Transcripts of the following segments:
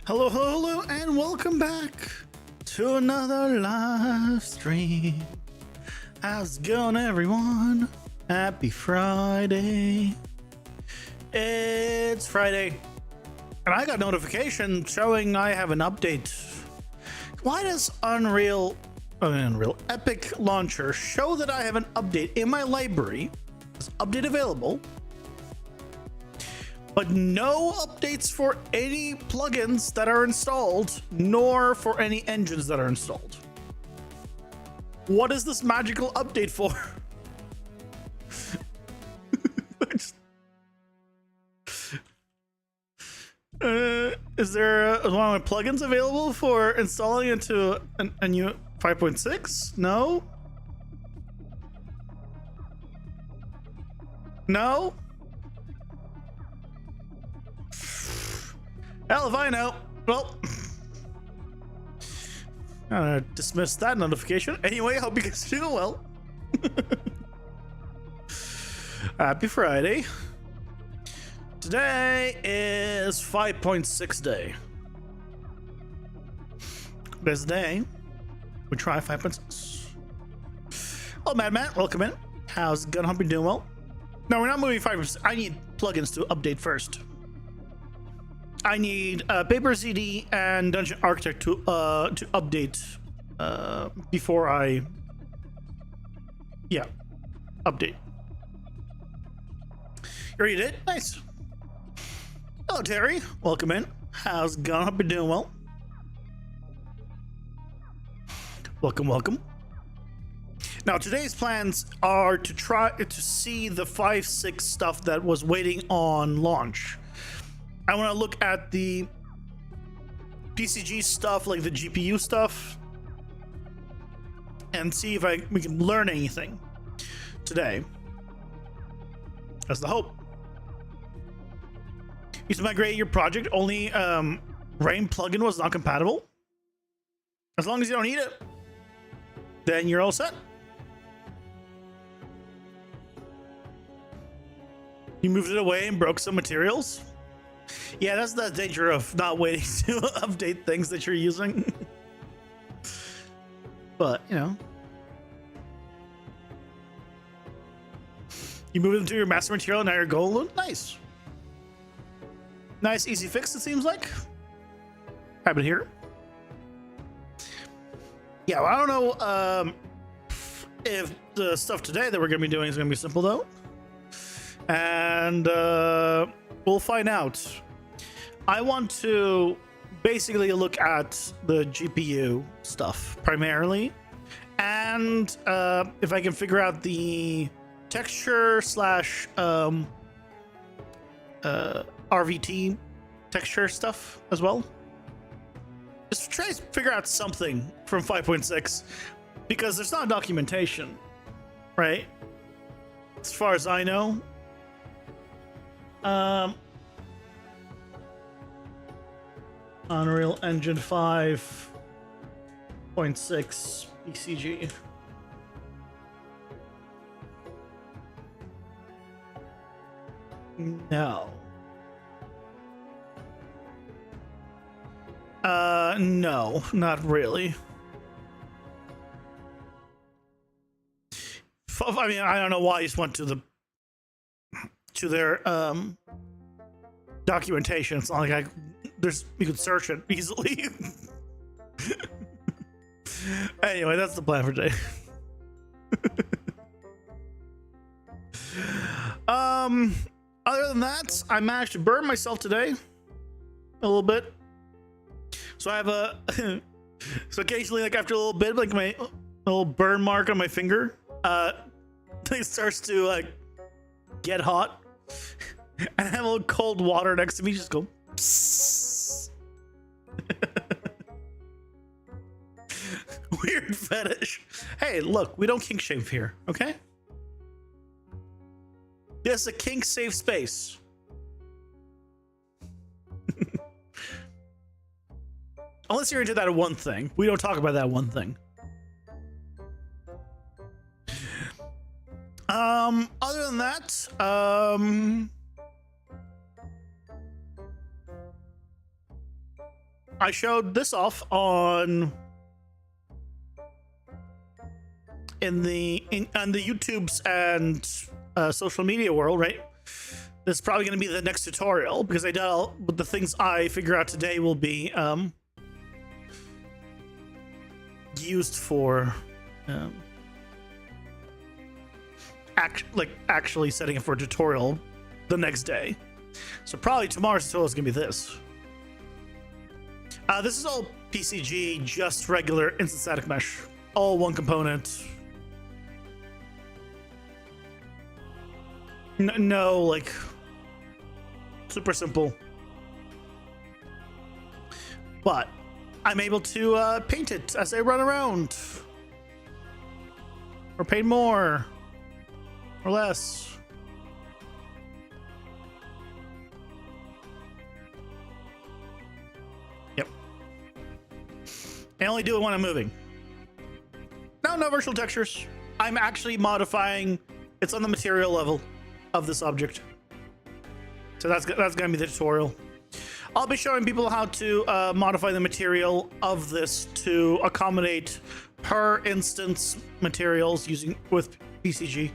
Hello, hello, hello, and welcome back to another live stream. How's it going, everyone? Happy Friday. It's Friday, and I got notification showing I have an update. Why does Unreal Epic Launcher show that I have an update in my library? Is update available? But no updates for any plugins that are installed, nor for any engines that are installed. What is this magical update for? Is there one of my plugins available for installing into a new 5.6? No? No? Hell if I know. Well, I'm gonna dismiss that notification. Anyway, hope you guys are doing well. Happy Friday. Today is 5.6 day. This day, we try 5.6. Oh, Mad Matt, welcome in. How's it going? Hope you're doing well. No, we're not moving 5%. I need plugins to update first. I need Paper CD and Dungeon Architect to update before I update. You already did? Nice. Hello, Terry. Welcome in. How's it going? Hope you're doing well. Welcome, welcome. Now, today's plans are to try to see the 5.6 stuff that was waiting on launch. I want to look at the PCG stuff, like the GPU stuff, and see if we can learn anything today. That's the hope. You should migrate your project. Only Rain plugin was not compatible. As long as you don't need it, then you're all set. You moved it away and broke some materials. Yeah, that's the danger of not waiting to update things that you're using. But, you know. You move them to your master material, now you're golden. Nice. Nice, easy fix, it seems like. Happen here. Yeah, well, I don't know if the stuff today that we're going to be doing is going to be simple, though. And we'll find out. I want to basically look at the GPU stuff primarily, and if I can figure out the texture slash RVT texture stuff as well. Just try to figure out something from 5.6 because there's not documentation, right? As far as I know. Unreal Engine 5.6 PCG. No. No, not really. I mean, I don't know why you just went to their documentation. It's not like you could search it easily. Anyway, that's the plan for today. Other than that, I managed to burn myself today a little bit. So I have so occasionally, like after a little bit, like my little burn mark on my finger, it starts to like get hot, and I have a little cold water next to me, just go. Psst. Weird fetish. Hey, look, we don't kink shame here, okay? This is a kink safe space. Unless you're into that one thing. We don't talk about that one thing. Other than that, I showed this off on on the YouTubes and social media world, right? This is probably going to be the next tutorial because I know the things I figure out today will be used for actually setting it for a tutorial the next day. So probably tomorrow's tutorial is going to be this. This is all PCG, just regular instant static mesh, all one component. No, like super simple. But I'm able to paint it as I run around, or paint more or less. Yep. I only do it when I'm moving. No virtual textures. I'm actually modifying. It's on the material level of this object. So that's gonna be the tutorial. I'll be showing people how to modify the material of this to accommodate per instance materials using with PCG.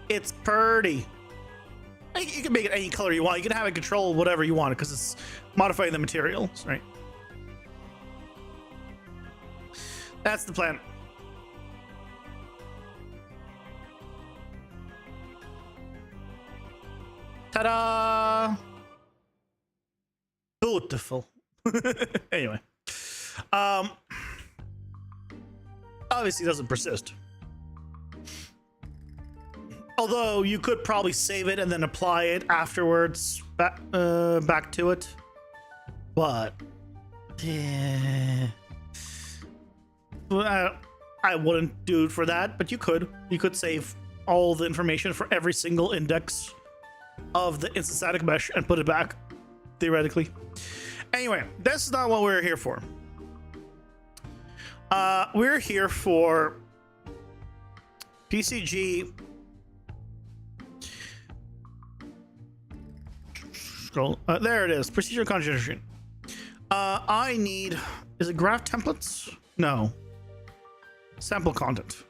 It's pretty. You can make it any color you want. You can have it control whatever you want because it's modifying the materials, right? That's the plan. Ta-da! Beautiful. Anyway, obviously doesn't persist. Although you could probably save it and then apply it afterwards back to it, but well, I wouldn't do it for that. But you could save all the information for every single index of the instant static mesh and put it back theoretically. Anyway, that's not what we're here for. We're here for PCG. Scroll. There it is. Procedural conjugation. I need. Is it graph templates? No. Sample content.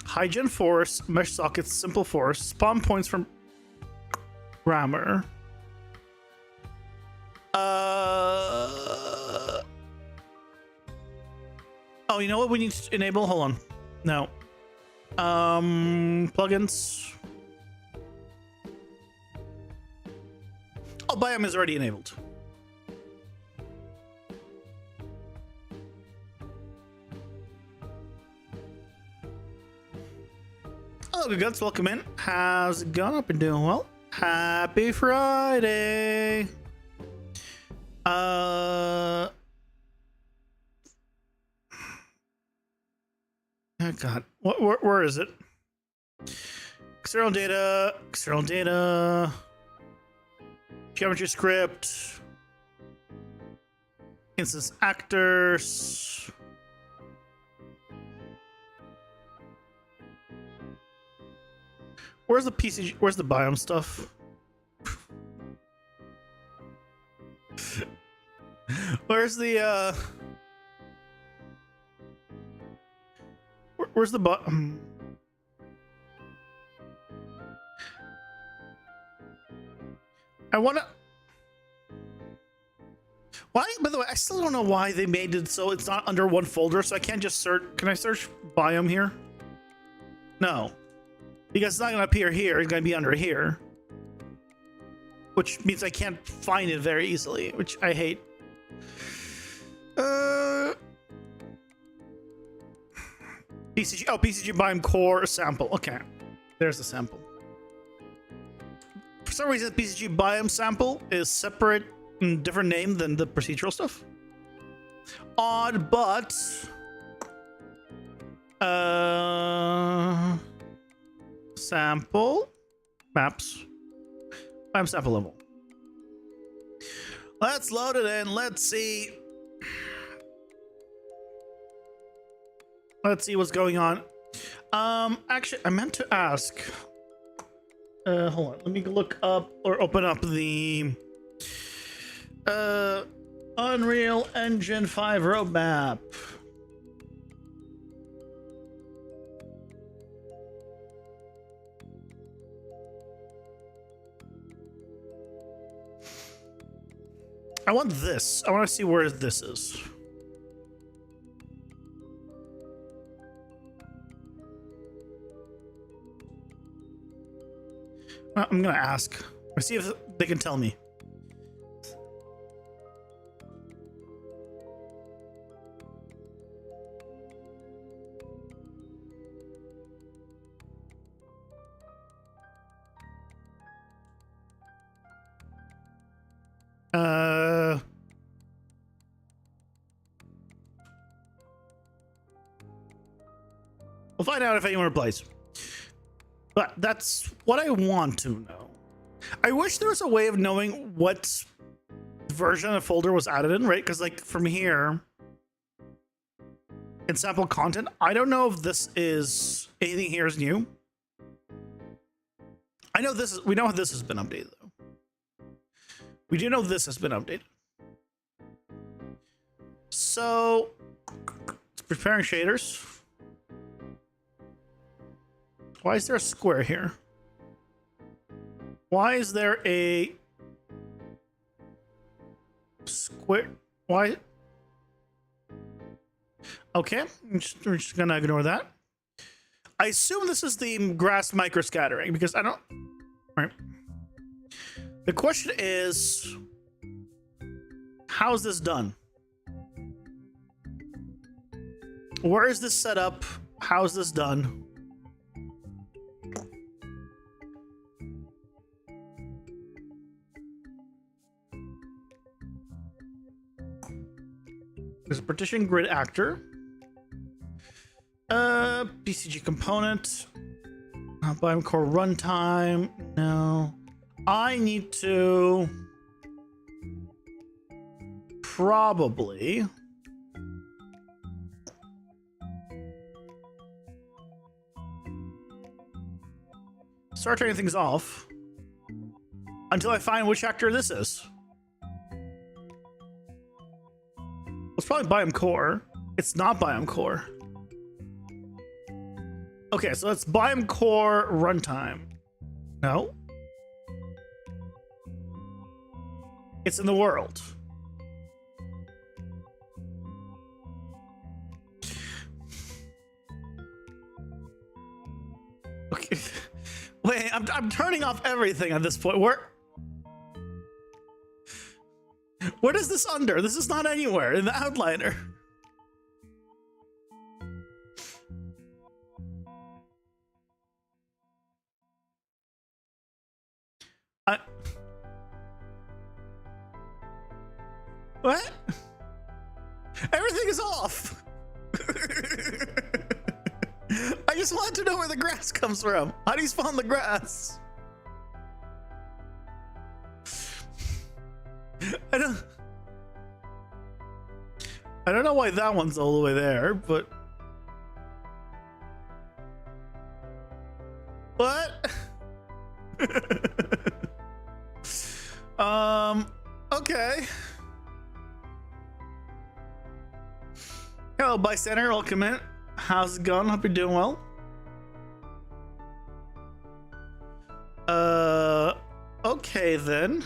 Hygiene force, mesh sockets, simple force, spawn points from grammar. Oh, you know what we need to enable? Hold on. No. Plugins. Oh, biome is already enabled. Hello, good guts. Welcome in. How's it going? I've been doing well. Happy Friday. Oh God. Where is it? External data. Geometry script. Instance actors. Where's the PCG? Where's the biome stuff? Where's the where's the bottom? I wanna. Why? By the way, I still don't know why they made it so it's not under one folder. So I can't just search. Can I search biome here? No. Because it's not going to appear here, it's going to be under here. Which means I can't find it very easily, which I hate. PCG, oh, PCG biome core sample. Okay, there's the sample. For some reason, PCG biome sample is separate, different name than the procedural stuff. Odd, but... sample maps. I'm sample level. Let's load it in. Let's see what's going on. Actually, I meant to ask. Hold on. Let me look up or open up the Unreal Engine 5 roadmap. I want this. I want to see where this is. I'm gonna ask. Let's see if they can tell me. We'll find out if anyone replies. But that's what I want to know. I wish there was a way of knowing what version of the folder was added in, right? Because like from here in sample content, I don't know if this is anything here is new. I know this is, we know this has been updated though. We do know this has been updated. So it's preparing shaders. Why is there a square here? Why is there a square? Why? Okay, we're just gonna ignore that. I assume this is the grass microscattering because I don't. Right. The question is, how's this done? Where is this set up? How's this done? There's a partition grid actor. PCG component. Biome core runtime. No. I need to probably start turning things off until I find which actor this is. It's probably Biome Core. It's not Biome Core. Okay, so that's Biome Core runtime. No. It's in the world. Okay. Wait, I'm turning off everything at this point. What is this under? This is not anywhere in the outliner. What? Everything is off. I just wanted to know where the grass comes from. How do you spawn the grass? I don't know why that one's all the way there, but what? Okay. Hello, bystander. Welcome in. How's it going? Hope you're doing well. Okay then.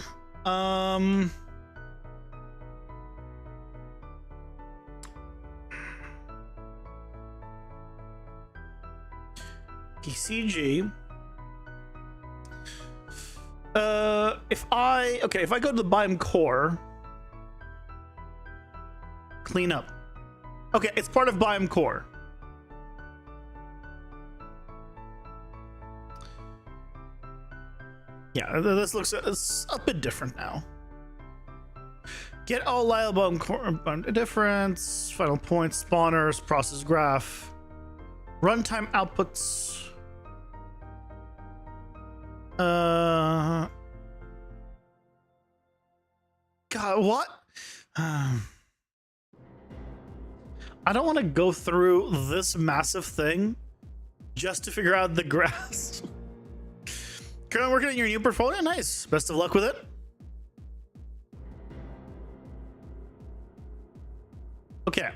PCG. If I go to the Biome Core, clean up. Okay, it's part of Biome Core. Yeah, this looks it's a bit different now. Get all liable Biome Core difference, final points, spawners, process graph, runtime outputs. God, what? I don't want to go through this massive thing just to figure out the grass. Currently working on your new portfolio. Nice. Best of luck with it. Okay.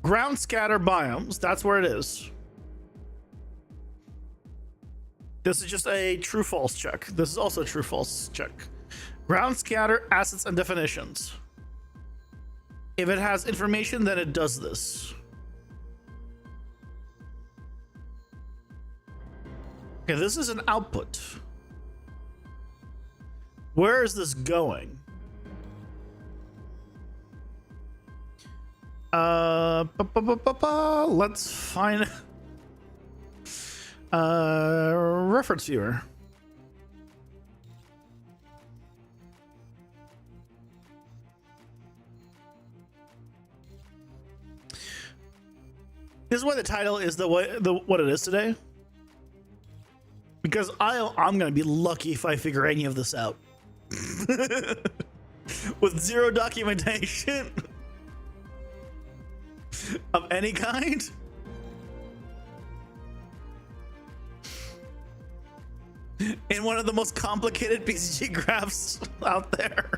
Ground scatter biomes. That's where it is. This is just a true false check. This is also a true false check. Ground scatter assets and definitions. If it has information, then it does this. Okay, this is an output. Where is this going? Let's find reference viewer. This is why the title is what it is today. Because I'm gonna be lucky if I figure any of this out. With zero documentation of any kind. In one of the most complicated PCG graphs out there.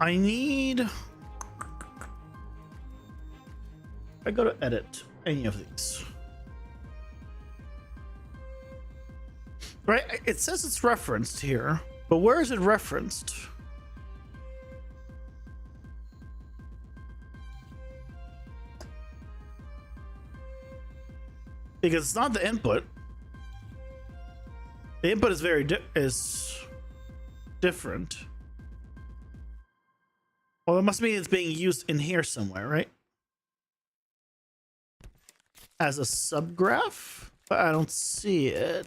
I need... I go to edit any of these. Right, it says it's referenced here, but where is it referenced? Because it's not the input. The input is different. Well, it must mean it's being used in here somewhere, right? As a subgraph, but I don't see it.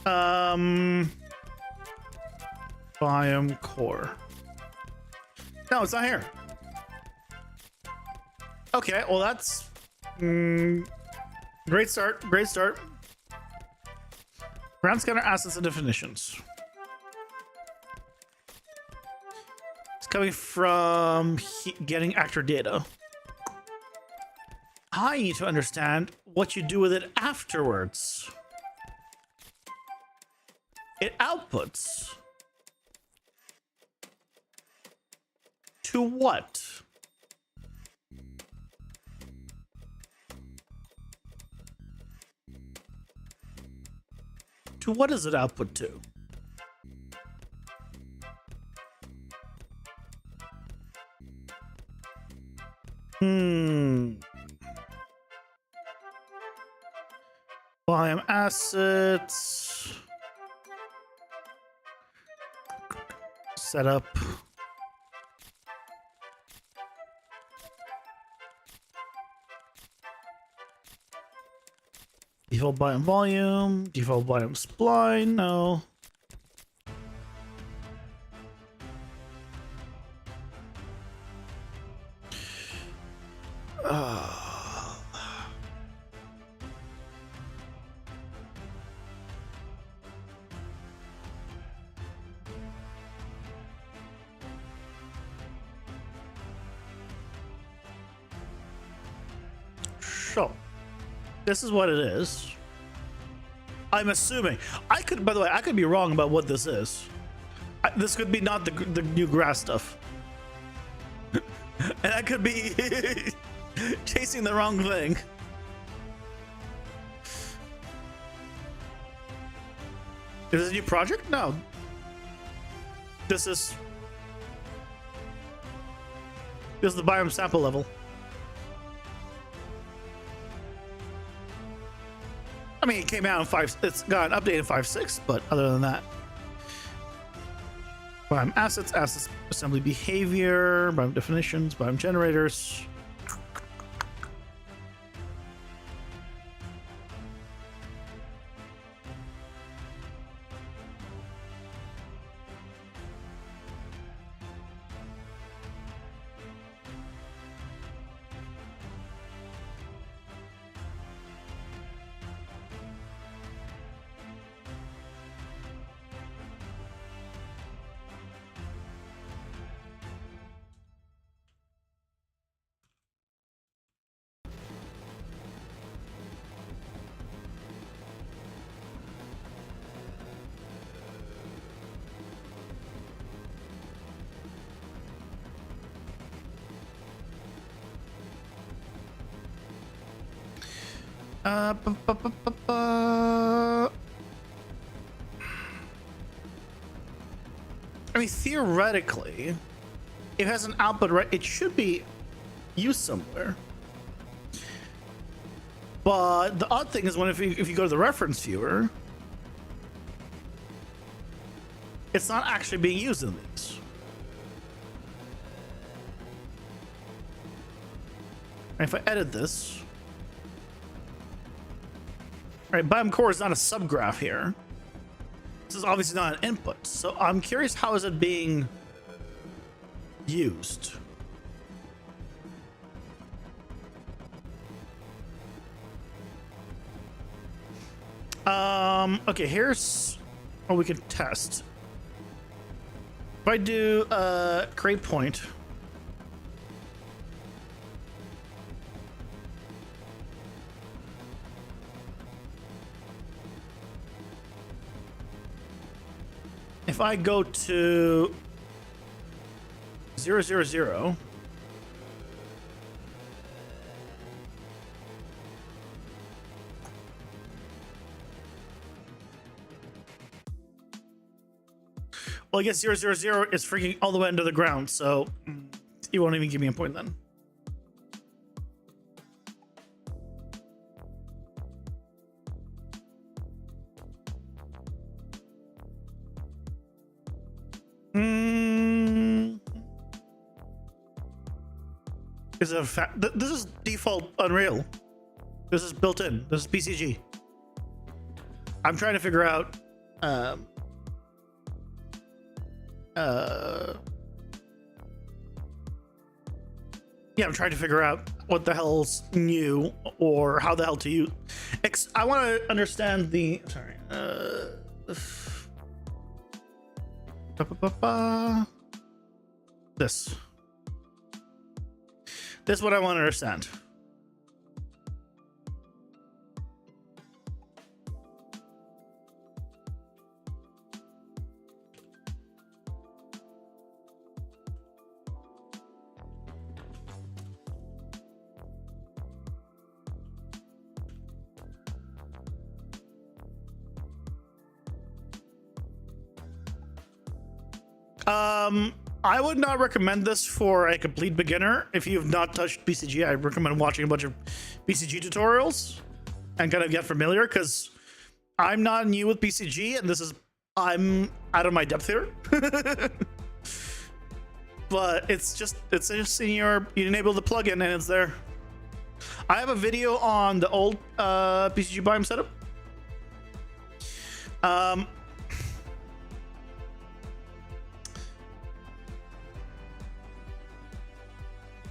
Biome core. No, it's not here. Okay, well that's great start. Great start. Ground scanner assets and definitions. Coming from getting actor data. I need to understand what you do with it afterwards. It outputs. To what? To what does it output to? Biome assets. Setup. Default biome volume. Default biome spline. No. So, this is what it is. I'm assuming. I could, by the way, I could be wrong about what this is. This could be not the new grass stuff. And I could be chasing the wrong thing. Is this a new project? No. This is the biome sample level. I mean, it came out in 5. It's got an update in 5.6, but other than that, biome assets, assets assembly behavior, biome definitions, biome generators. Bu- bu- bu- bu- bu- I mean, theoretically, if it has an output, right, it should be used somewhere. But the odd thing is when if you go to the reference viewer, it's not actually being used in these. And if I edit this, right, biome core is not a subgraph here. This is obviously not an input, so I'm curious, how is it being used? Okay, here's what we can test. If I do create point, if I go to 0, 0, 0, well, I guess 0, 0, 0 is freaking all the way into the ground, so you won't even give me a point then. Is it a fact? This is default Unreal. This is built in. This is PCG. I'm trying to figure out. Yeah, I'm trying to figure out what the hell's new or how the hell to use. I want to understand the. Sorry. This. This is what I want to understand. I would not recommend this for a complete beginner. If you have not touched BCG, I recommend watching a bunch of BCG tutorials and kind of get familiar, because I'm not new with BCG and I'm out of my depth here. But it's just in you enable the plugin and it's there. I have a video on the old BCG biome setup.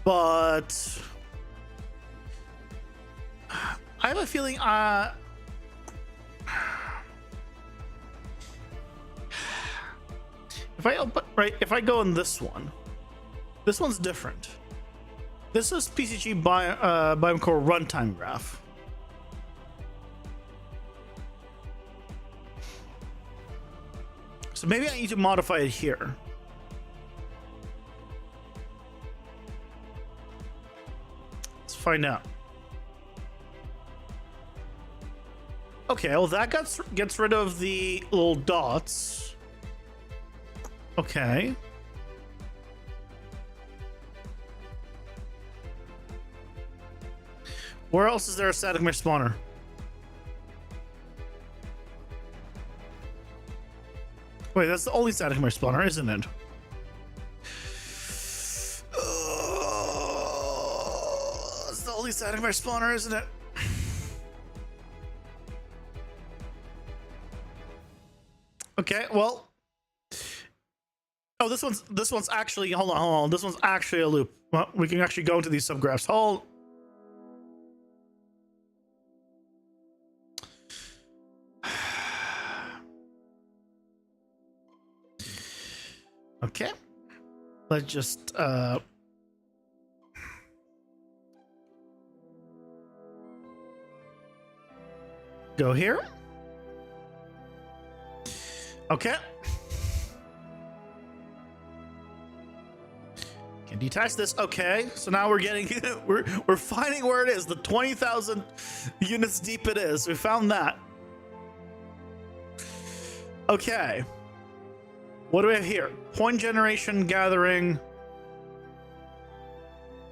But I have a feeling if I open, right, if I go in this one's different. This is PCG biome core runtime graph. So maybe I need to modify it here. Find out. Okay, well that gets rid of the little dots. Okay. Where else is there a static mesh spawner? Wait, that's the only static mesh spawner, isn't it? Static mesh spawner, isn't it? Okay, well. Oh, this one's actually, hold on. This one's actually a loop. Well, we can actually go into these subgraphs. Hold. Okay. Let's just go here. Okay. And detach this. Okay, so now we're getting we're finding where it is. The 20,000 units deep it is. We found that. Okay. What do we have here? Point generation, gathering.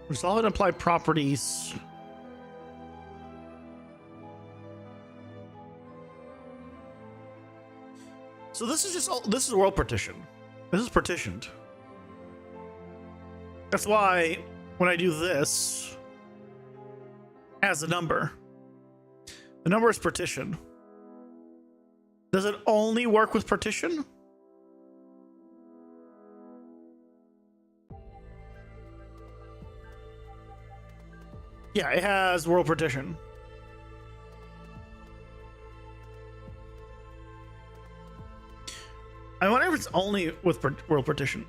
Resolve and apply properties. So this is just this is world partition. This is partitioned. That's why when I do this as a number, the number is partition. Does it only work with partition? Yeah, it has world partition. I wonder if it's only with world partition.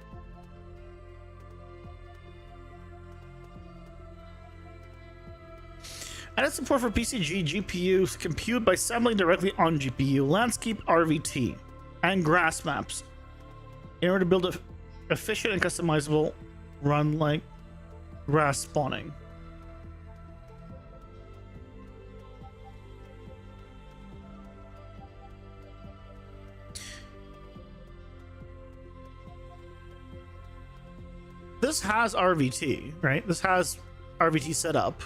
Added support for PCG GPUs compute by assembling directly on GPU, landscape RVT, and grass maps in order to build a efficient and customizable run like grass spawning. This has RVT, right? This has RVT set up.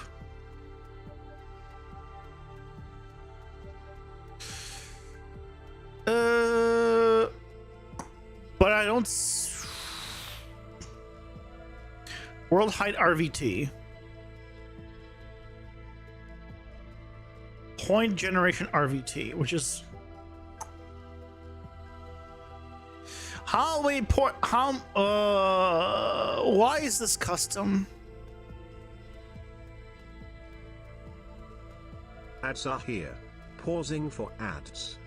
But I don't. World height RVT. Point generation RVT, which is how many point? How? Why is this custom? Ads are here. Pausing for ads.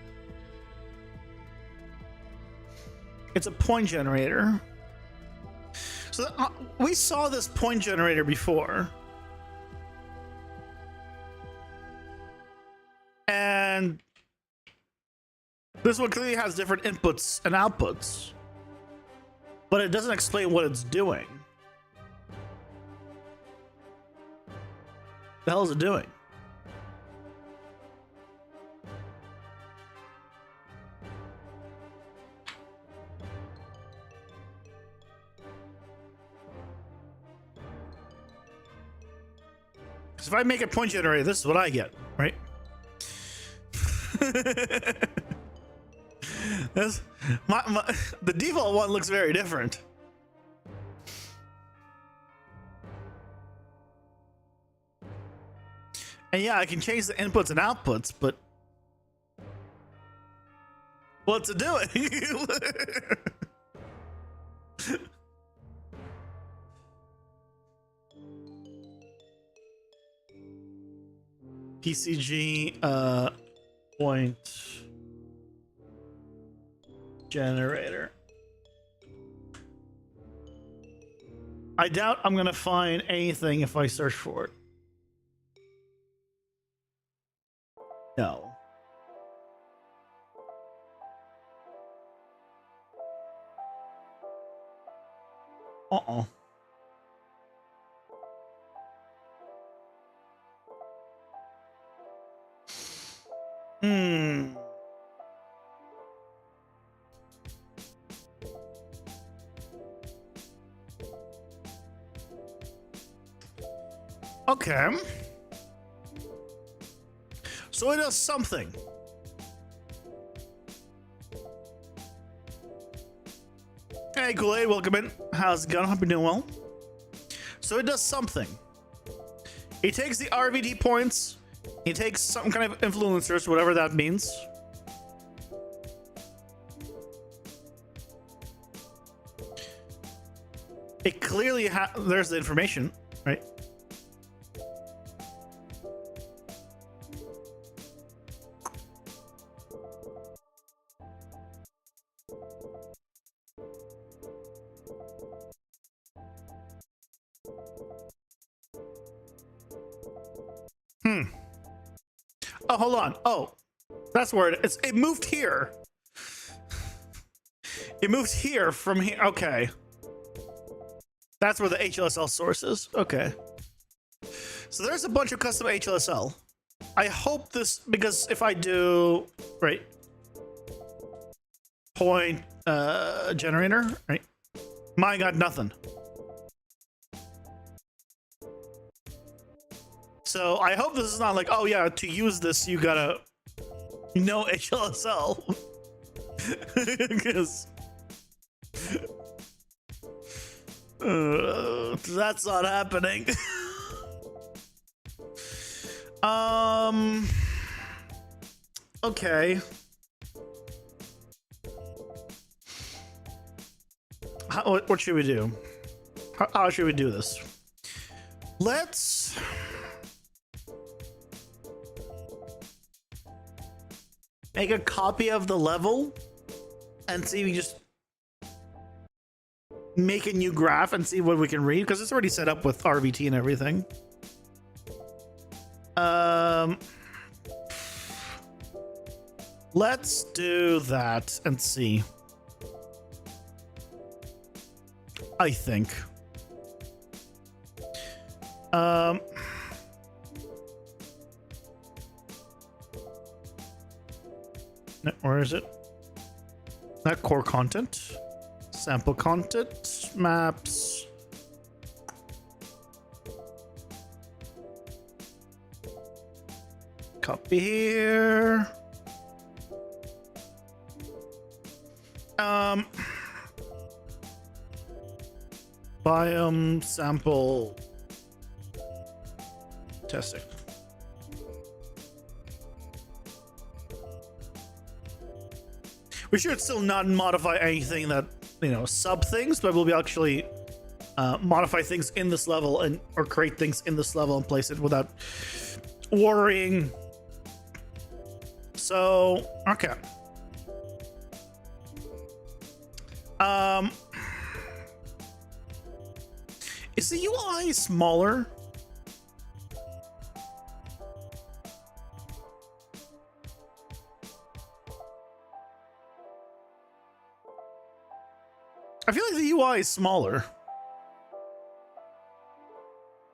It's a point generator. So we saw this point generator before. And this one clearly has different inputs and outputs. But it doesn't explain what it's doing. The hell is it doing? If I make a point generator, this is what I get, right? This, the default one looks very different. And yeah, I can change the inputs and outputs, but what's it doing? PCG point generator. I doubt I'm gonna find anything if I search for it. No. Uh-uh. Okay. So it does something. Hey, Kool-Aid, welcome in. How's it going? Hope you're doing well. So it does something. It takes the RVD points. He takes some kind of influencers, whatever that means. It clearly there's the information, right? Oh, hold on. Oh, that's where it is. It moved here. It moved here from here. Okay. That's where the HLSL source is. Okay. So there's a bunch of custom HLSL. I hope this, because if I do, right, point generator, right, mine got nothing. So I hope this is not like, oh yeah, to use this you gotta know HLSL. Because that's not happening. Okay. What should we do? How should we do this? Let's make a copy of the level and see if we just make a new graph and see what we can read, because it's already set up with RVT and everything. Let's do that and see. I think. Where is it? Not core content. Sample content. Maps. Copy here. Biome sample testing. We should still not modify anything that, you know, sub things, but we'll be actually modify things in this level and or create things in this level and place it without worrying. So, okay. Is the UI smaller? I feel like the UI is smaller.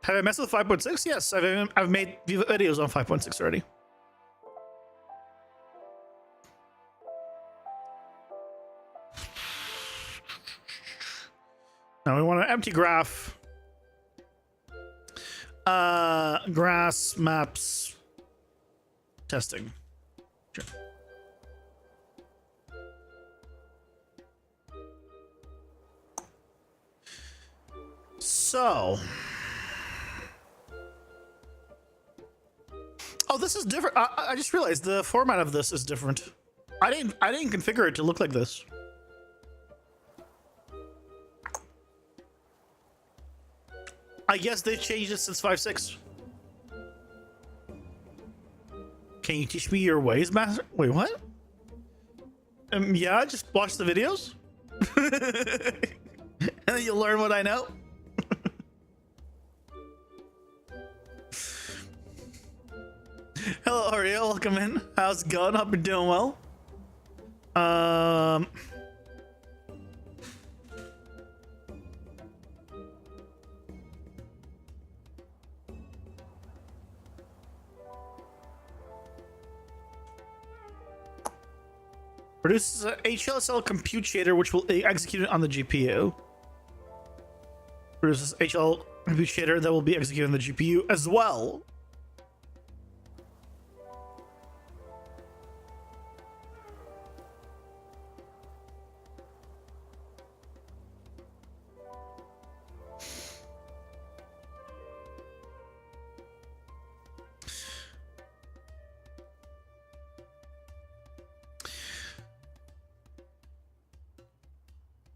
Have I messed with 5.6? Yes, I've made videos on 5.6 already. Now we want an empty graph. Grass maps testing. Sure. So, oh, this is different. I just realized the format of this is different. I didn't configure it to look like this. I guess they changed it since 5.6. Can you teach me your ways, master? Wait, what? Yeah, just watch the videos. And then you'll learn what I know. Hello, Ariel. Welcome in. How's it going? Hope you're doing well. Produces a HLSL compute shader which will be executed on the GPU. Produces HL compute shader that will be executed on the GPU as well.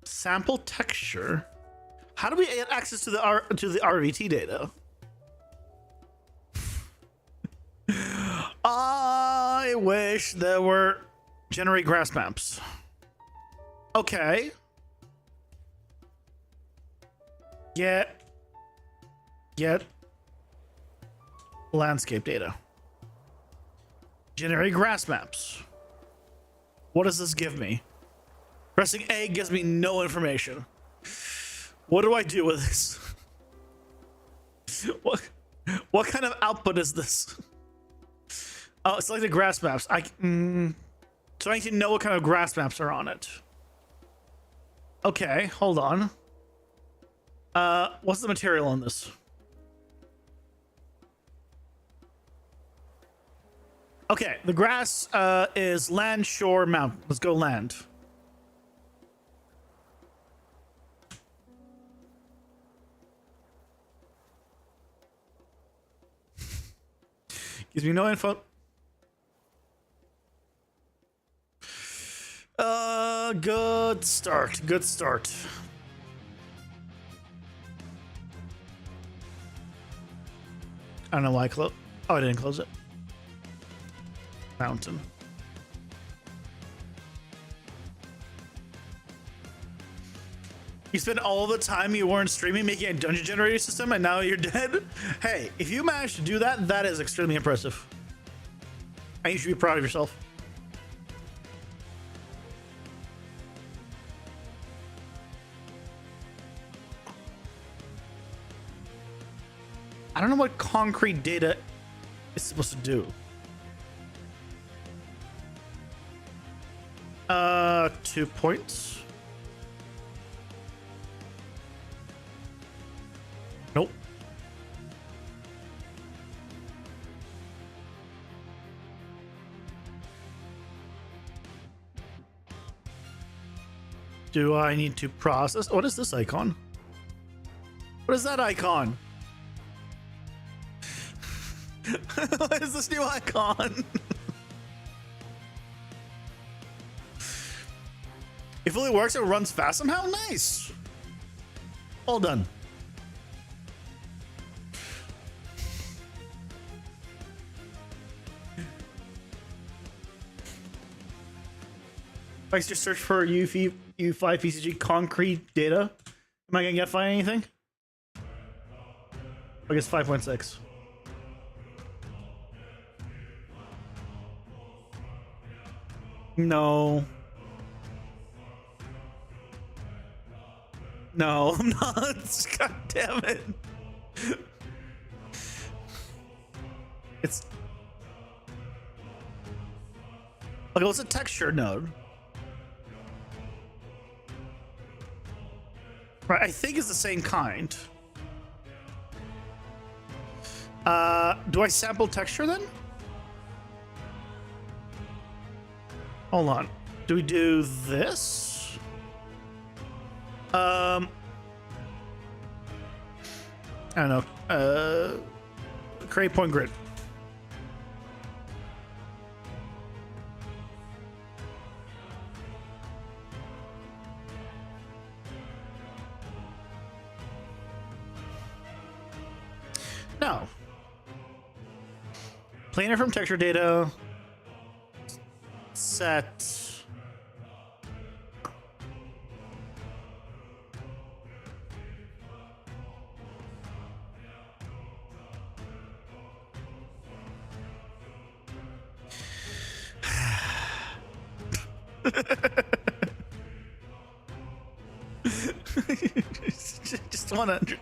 Sample texture. How do we get access to the RVT data? I wish there were generate grass maps. Okay. Get landscape data. Generate grass maps. What does this give me? Pressing A gives me no information. What do I do with this? What kind of output is this? Oh, it's like the grass maps. So I need to know what kind of grass maps are on it. Okay, hold on. What's the material on this? Okay, the grass is land, shore, mountain. Let's go land. Gives me no info. Good start. Good start. I don't know why I closed. Oh, I didn't close it. Mountain. You spent all the time you weren't streaming making a dungeon generator system and now you're dead? Hey, if you managed to do that, that is extremely impressive. And you should be proud of yourself. I don't know what concrete data is supposed to do. 2 points. Nope. Do I need to process? What is this icon? What is that icon? What is this new icon? It fully works, it runs fast somehow? Nice. All done. If I just search for U5 PCG concrete data, am I gonna find anything? I guess 5.6. No. No, I'm not. God damn it. It's... Okay, what's a texture node? Right, I think it's the same kind. Do I sample texture then? Hold on. Do we do this? I don't know. Create point grid. No. Planar from texture data. Set. Just 100.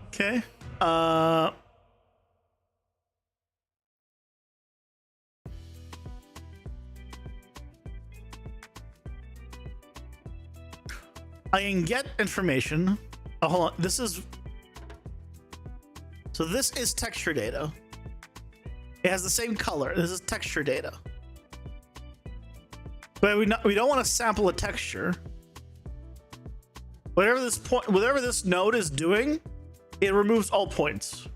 Okay. I can get information. Oh, hold on. This is... So this is texture data. It has the same color. This is texture data. But we don't want to sample a texture. Whatever this node is doing, it removes all points.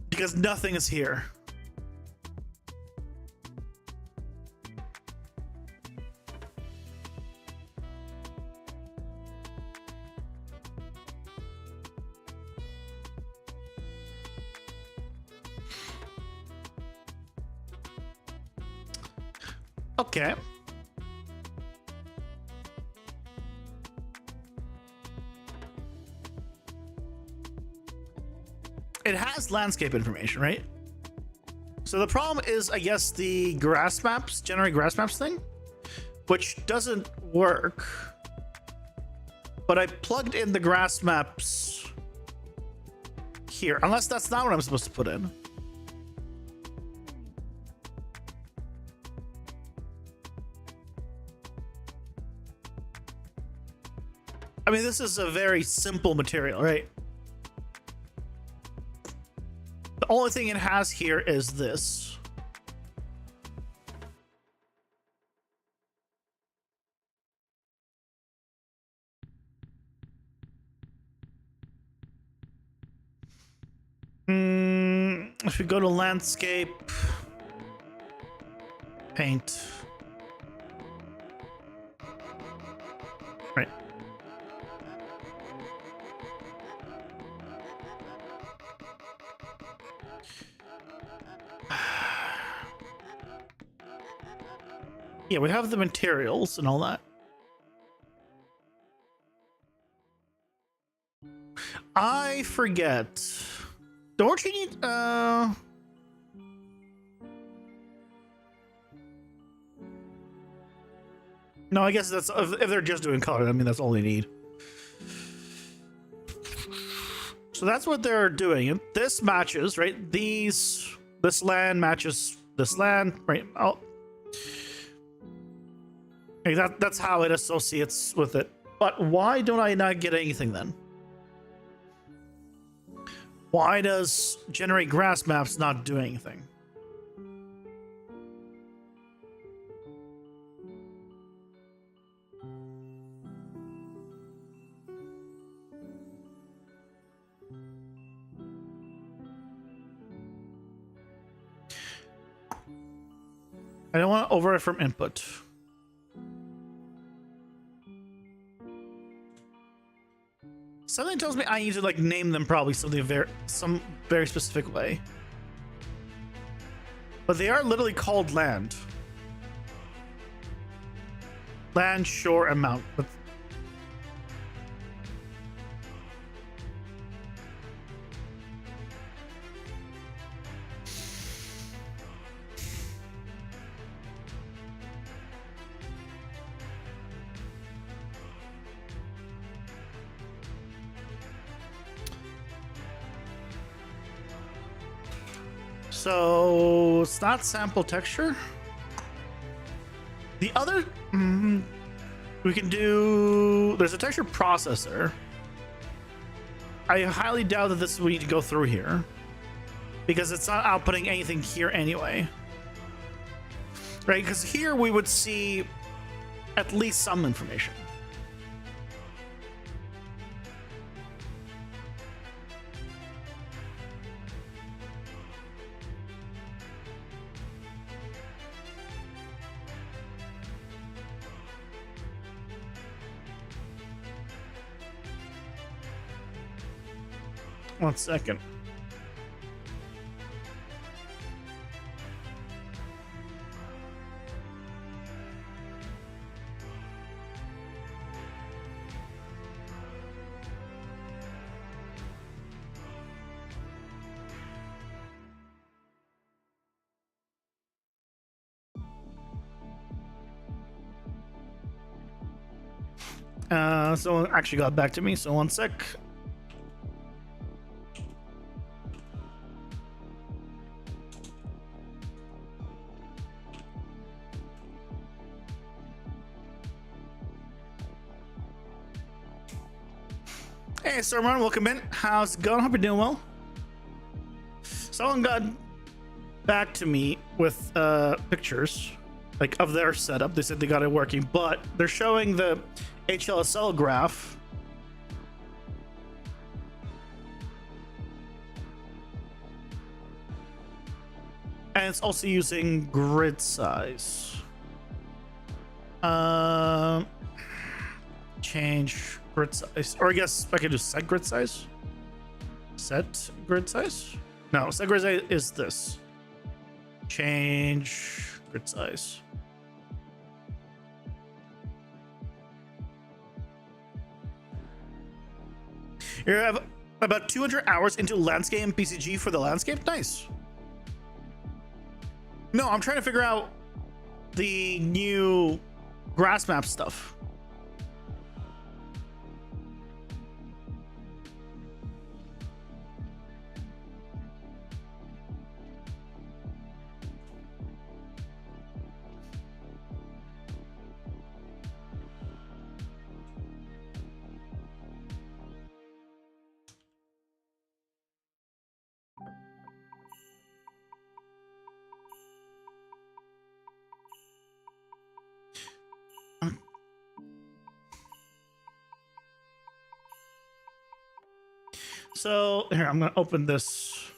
Because nothing is here. Okay. It has landscape information, right? So the problem is, I guess, the grass maps, generate grass maps thing, which doesn't work. But I plugged in the grass maps here, unless that's not what I'm supposed to put in. I mean, this is a very simple material, right? The only thing it has here is this. If we go to landscape, paint. Right. Yeah, we have the materials and all that. I forget. Don't you need no, I guess that's if they're just doing color, I mean that's all they need. So that's what they're doing. And this matches, right? This land matches this land, right? Oh. That's how it associates with it. But why don't I not get anything then? Why does generate grass maps not do anything? I don't want to override from input. Something tells me I need to like name them probably some very specific way. But they are literally called land. Land, shore, and mount. But so it's not sample texture. The other we can do, there's a texture processor. I highly doubt that this we need to go through here because it's not outputting anything here anyway, right? Because here we would see at least some information. One second. Someone actually got back to me, so one sec. Hey, Stormrun, welcome in. How's it going? Hope you're doing well. Someone got back to me with pictures like of their setup. They said they got it working, but they're showing the HLSL graph. And it's also using grid size. Change grid size, or I guess I could do set grid size. Set grid size? No, set grid size is this. Change grid size. You have about 200 hours into landscape and PCG for the landscape. Nice. No, I'm trying to figure out the new grass map stuff. So here, I'm gonna open this.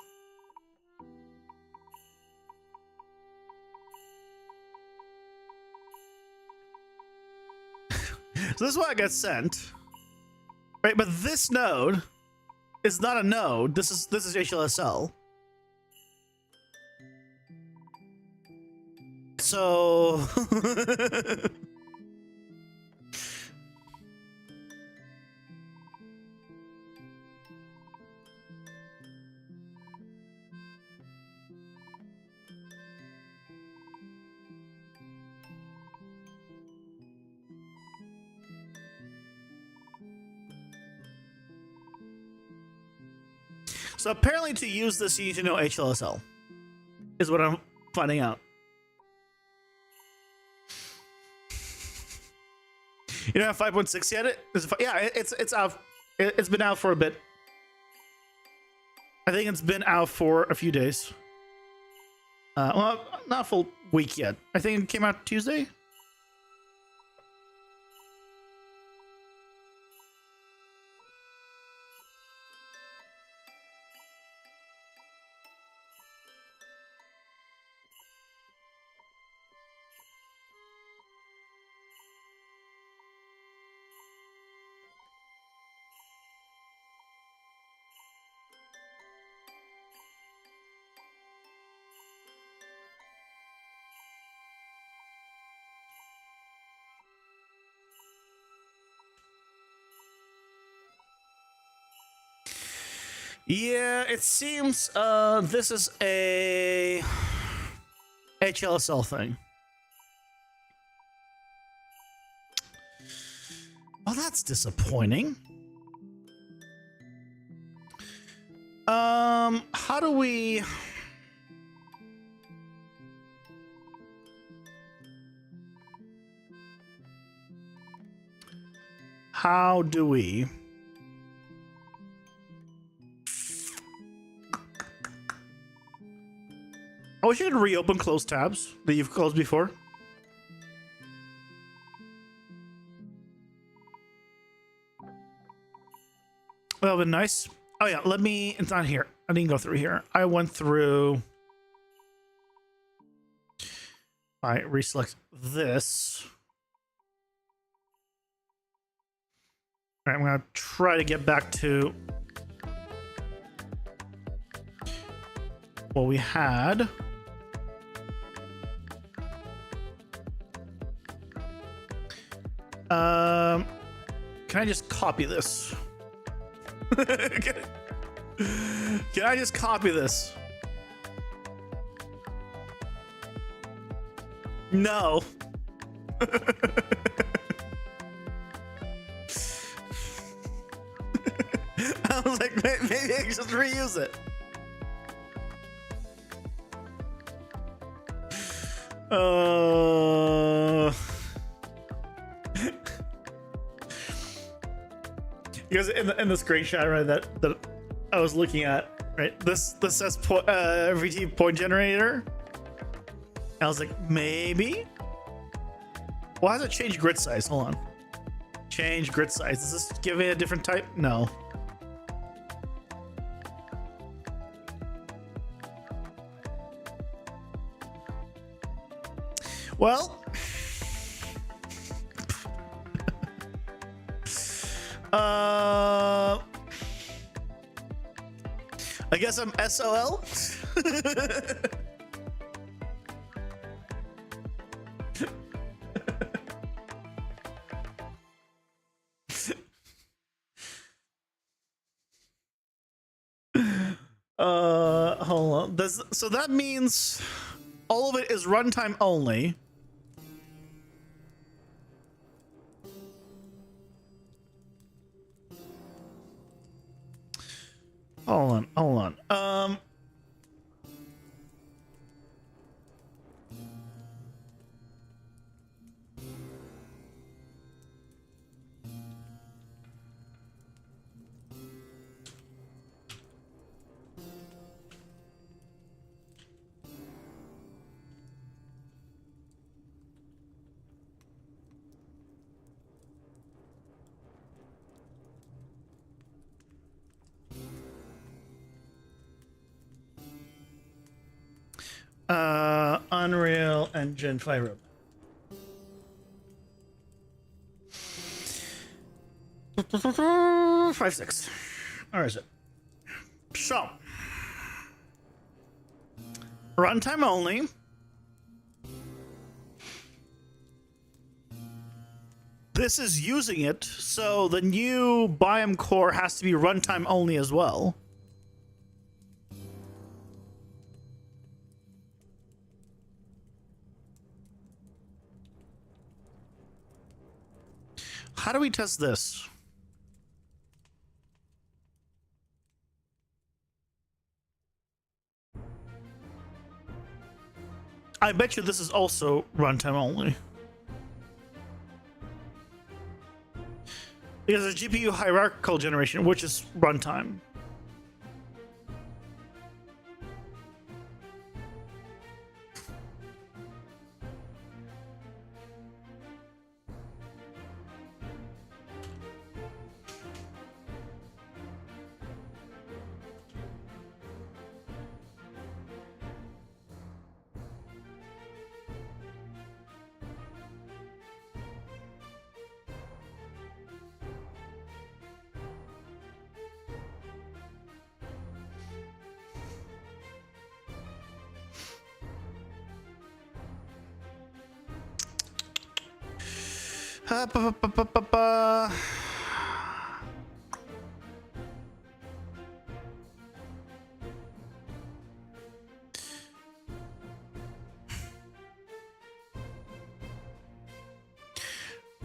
So this is what I got sent, right? But this node is not a node. This is HLSL. So So apparently to use this, you need to know HLSL, is what I'm finding out. You don't have 5.6 yet? It's out. It's been out for a bit. I think it's been out for a few days. Well, not a full week yet. I think it came out Tuesday. Yeah, it seems this is a HLSL thing. Well, that's disappointing. How do we... How do we... I wish you could reopen closed tabs that you've closed before. That would be nice. Oh yeah, let me, it's not here. I didn't go through here. I went through. All right, reselect this. All right, I'm gonna try to get back to what we had. Can I just copy this? Can I just copy this? No. I was like, maybe I can just reuse it. Because in the screenshot, right, that I was looking at, right, this says VT point generator. I was like, maybe. Why has it changed grid size? Hold on. Change grid size. Does this give me a different type? No. Well, I guess I'm SOL. Hold on. So that means all of it is runtime only. Hold on. Unreal Engine 5. 5.6. Where is it? So, runtime only. This is using it, so the new biome core has to be runtime only as well. How do we test this? I bet you this is also runtime only. Because there's GPU hierarchical generation, which is runtime.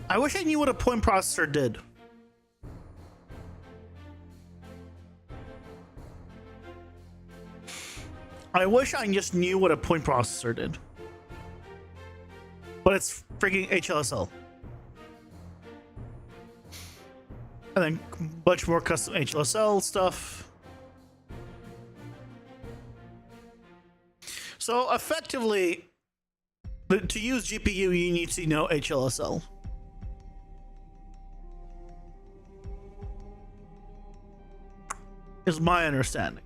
I wish I knew what a point processor did. I wish I just knew what a point processor did. But it's freaking HLSL. And then a bunch more custom HLSL stuff. So effectively, to use GPU, you need to know HLSL. Is my understanding.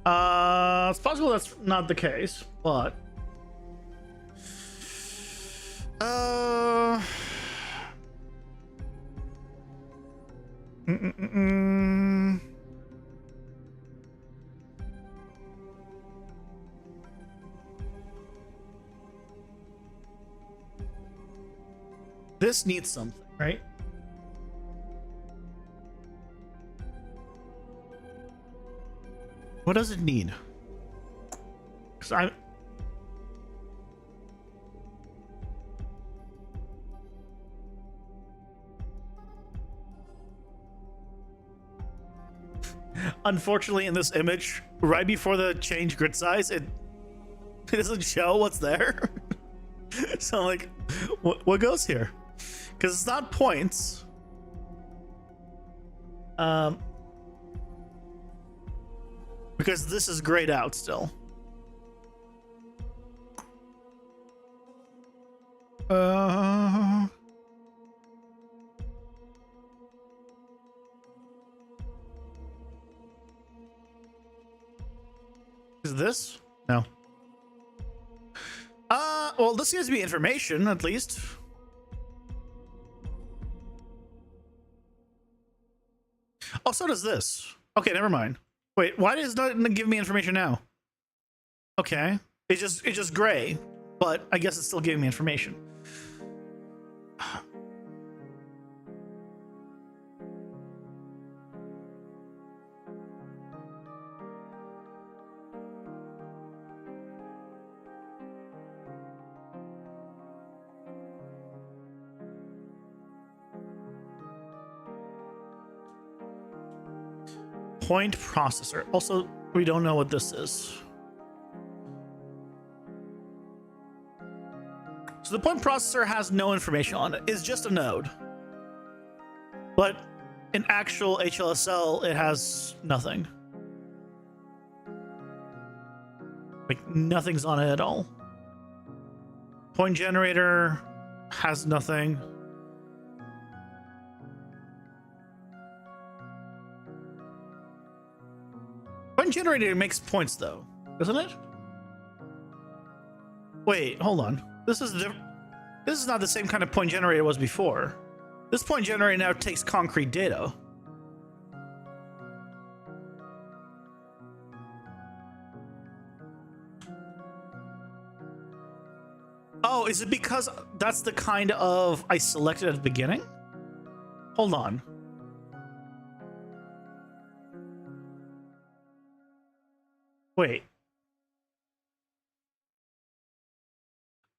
It's possible that's not the case, but this needs something, right? What does it need? Because I unfortunately in this image, right before the change grid size, it doesn't show what's there. So I'm like, what goes here? Because it's not points. Because this is grayed out still. Is this? No. Well, this seems to be information, at least. Oh, so does this. Okay, never mind. Wait, why does it not give me information now? Okay. It's just gray, but I guess it's still giving me information. Point processor. Also, we don't know what this is. So the point processor has no information on it. It's just a node. But in actual HLSL, it has nothing. Like, nothing's on it at all. Point generator has nothing. Point generator makes points, though, doesn't it? Wait, hold on. This is not the same kind of point generator it was before. This point generator now takes concrete data. Oh, is it because that's the kind of I selected at the beginning? Hold on. Wait.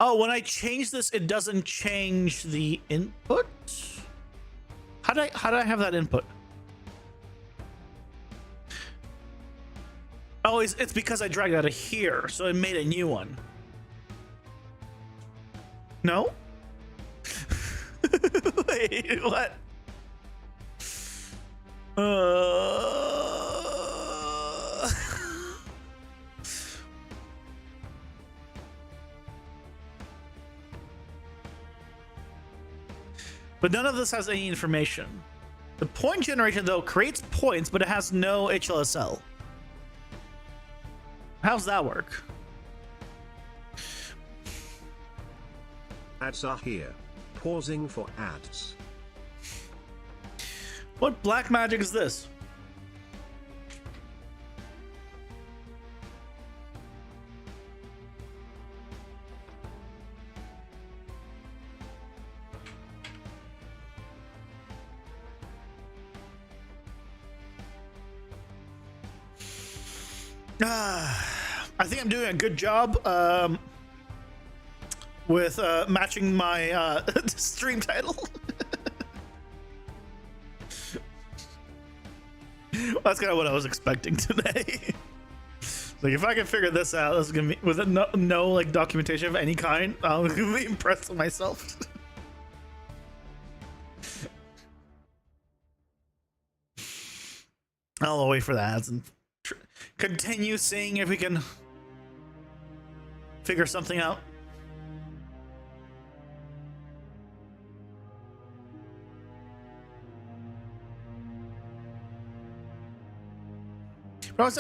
Oh, when I change this, it doesn't change the input? How did I have that input? Oh, it's because I dragged out of here, so it made a new one. No? Wait, what? But none of this has any information. The point generation, though, creates points, but it has no HLSL. How's that work? Ads are here. Pausing for ads. What black magic is this? I think I'm doing a good job with matching my stream title. That's kind of what I was expecting today. Like, if I can figure this out, this is gonna be with no like documentation of any kind. I'm gonna be impressed with myself. I'll wait for the ads and continue seeing if we can figure something out. But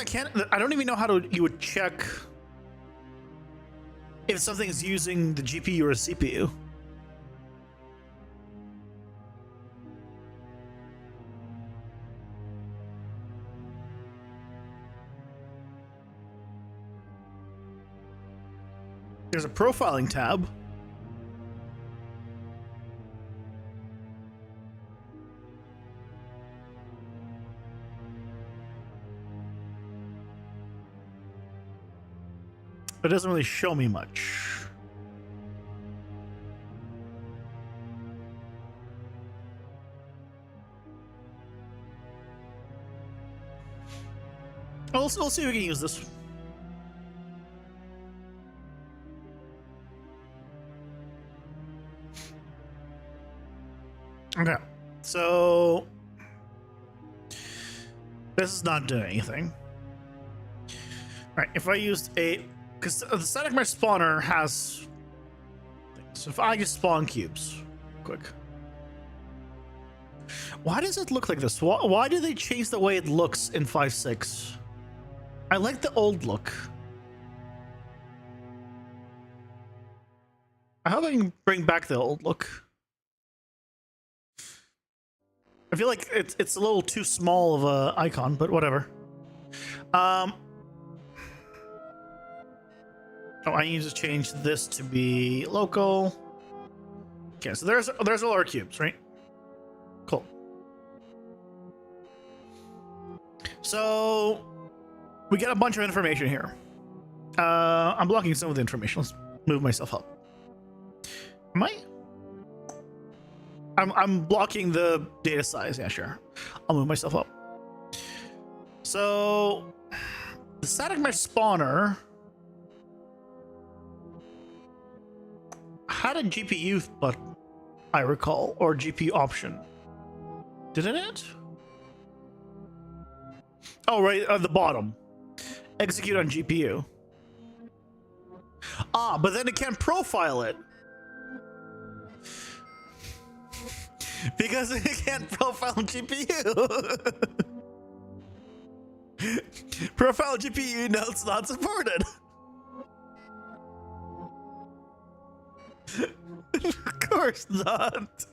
I don't even know how you would check if something's using the GPU or CPU. There's a profiling tab. But it doesn't really show me much. We'll see if we can use this. Okay, so this is not doing anything. All right, if I used because the static mesh spawner has things. So if I just spawn cubes, quick. Why does it look like this? Why do they change the way it looks in 5.6? I like the old look. I hope I can bring back the old look. I feel like it's a little too small of a icon, but whatever. Oh, I need to change this to be local. Okay, so there's all our cubes, right? Cool. So we get a bunch of information here. I'm blocking some of the information. Let's move myself up. Am I? I'm blocking the data size. Yeah, sure. I'll move myself up. So the static mesh spawner had a GPU button, I recall, or GPU option. Didn't it? Oh, right at the bottom. Execute on GPU. Ah, but then it can't profile it. Because it can't profile GPU. Profile GPU nodes not supported. Of course not.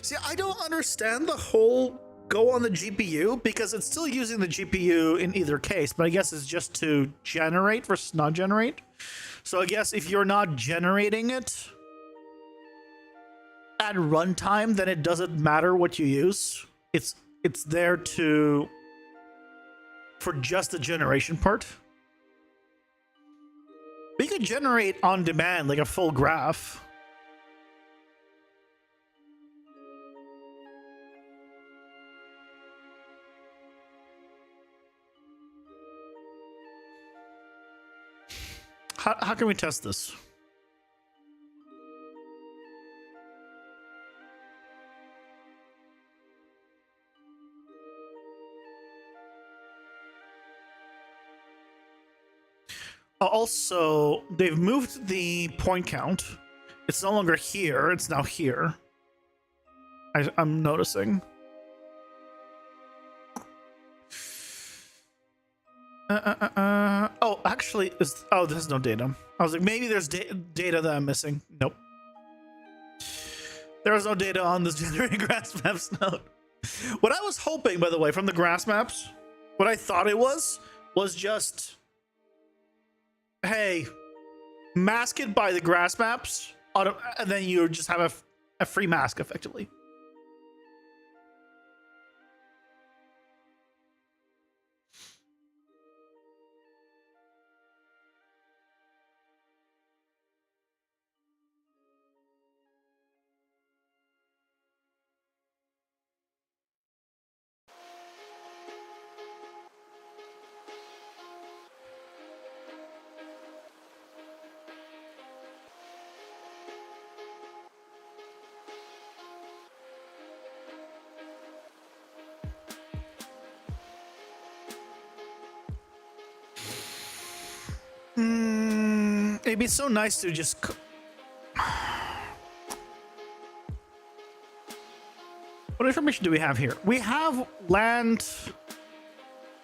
See, I don't understand the whole go on the GPU because it's still using the GPU in either case, but I guess it's just to generate versus not generate. So I guess if you're not generating it at runtime, then it doesn't matter what you use. It's there for just the generation part. But you could generate on demand like a full graph. How can we test this? Also, they've moved the point count. It's no longer here, it's now here. I'm noticing. Oh, actually, there's no data. I was like, maybe there's data that I'm missing. Nope. There was no data on this generating grass maps node. What I was hoping, by the way, from the grass maps, what I thought it was just, hey, mask it by the grass maps, and then you just have a free mask, effectively. It'd be so nice to just... What information do we have here? We have land...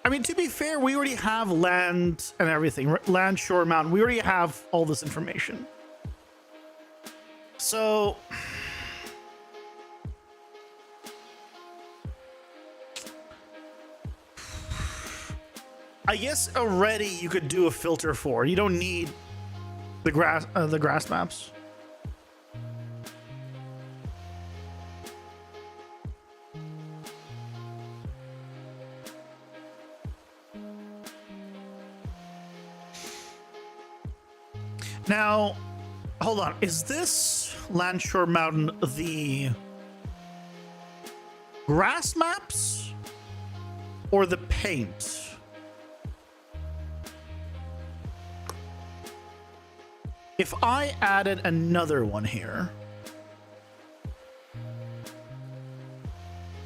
I mean, to be fair, we already have land and everything. Land, shore, mountain. We already have all this information. So... I guess already you could do a filter for. You don't need the grass maps. Now, hold on. Is this land, shore, mountain the grass maps or the paint? If I added another one here,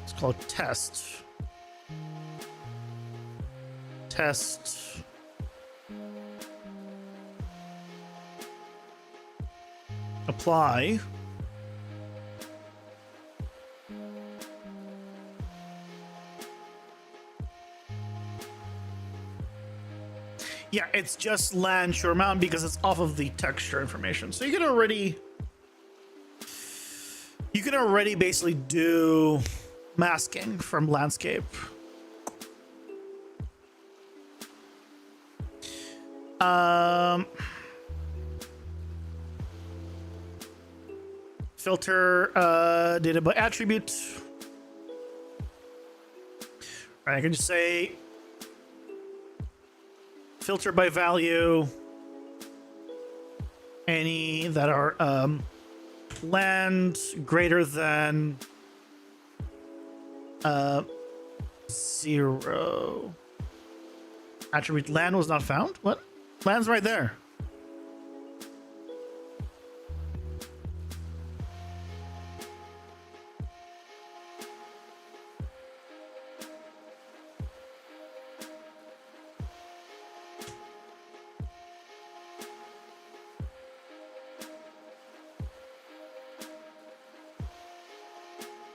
it's called test. Test. Apply. Yeah, it's just land, shore, mountain because it's off of the texture information. So you can already basically do masking from landscape. Filter data by attribute. I can just say filter by value, any that are land greater than 0. Attribute land was not found? What? Land's right there.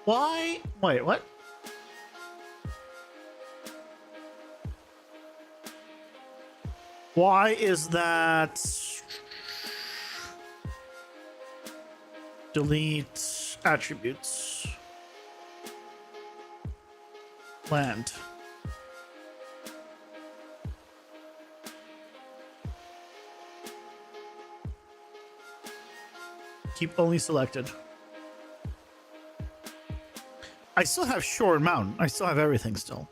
Why? Wait, what? Why is that? Delete attributes. Land. Keep only selected. I still have shore and mountain. I still have everything still.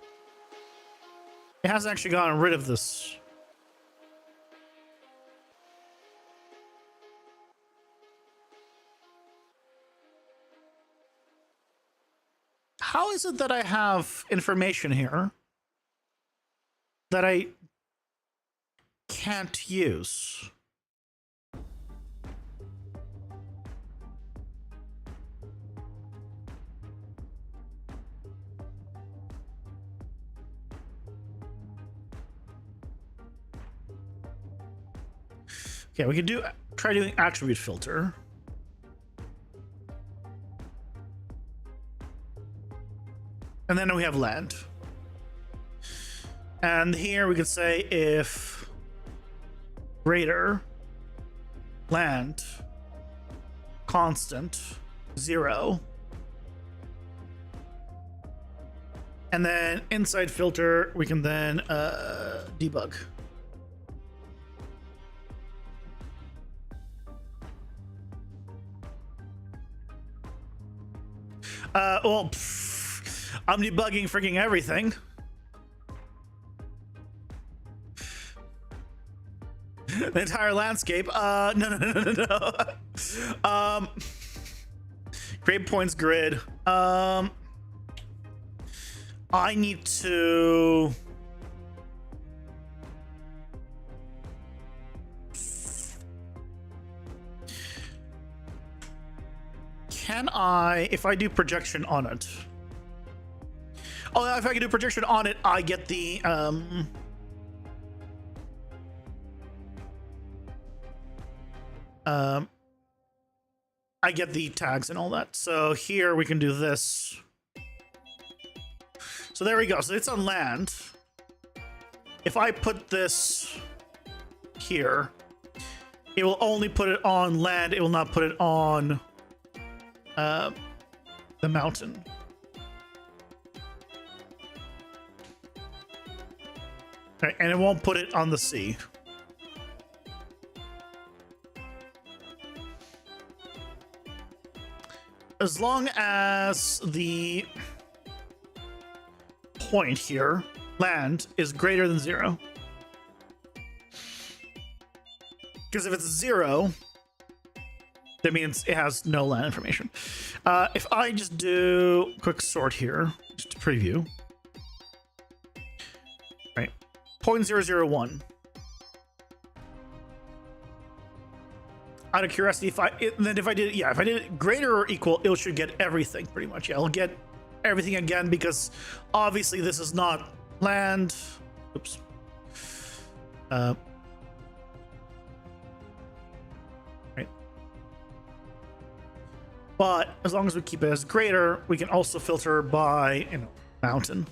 It hasn't actually gotten rid of this. How is it that I have information here that I can't use? Okay, we can try doing attribute filter. And then we have land. And here we could say if greater land constant 0. And then inside filter, we can then debug. Well, I'm debugging freaking everything. The entire landscape. No. Grade points grid. I need to. Can I, if I do projection on it? Oh, if I can do projection on it, I get the I get the tags and all that. So here we can do this. So there we go. So it's on land. If I put this here, it will only put it on land. It will not put it on the mountain. Okay, and it won't put it on the sea. As long as the point here, land, is greater than 0. Because if it's 0, that means it has no land information. If I just do quick sort here, just to preview. Right, 0.001. Out of curiosity, if I did it greater or equal, it should get everything pretty much. Yeah, I'll get everything again because obviously this is not land. Oops. Right. But as long as we keep it as greater, we can also filter by mountain.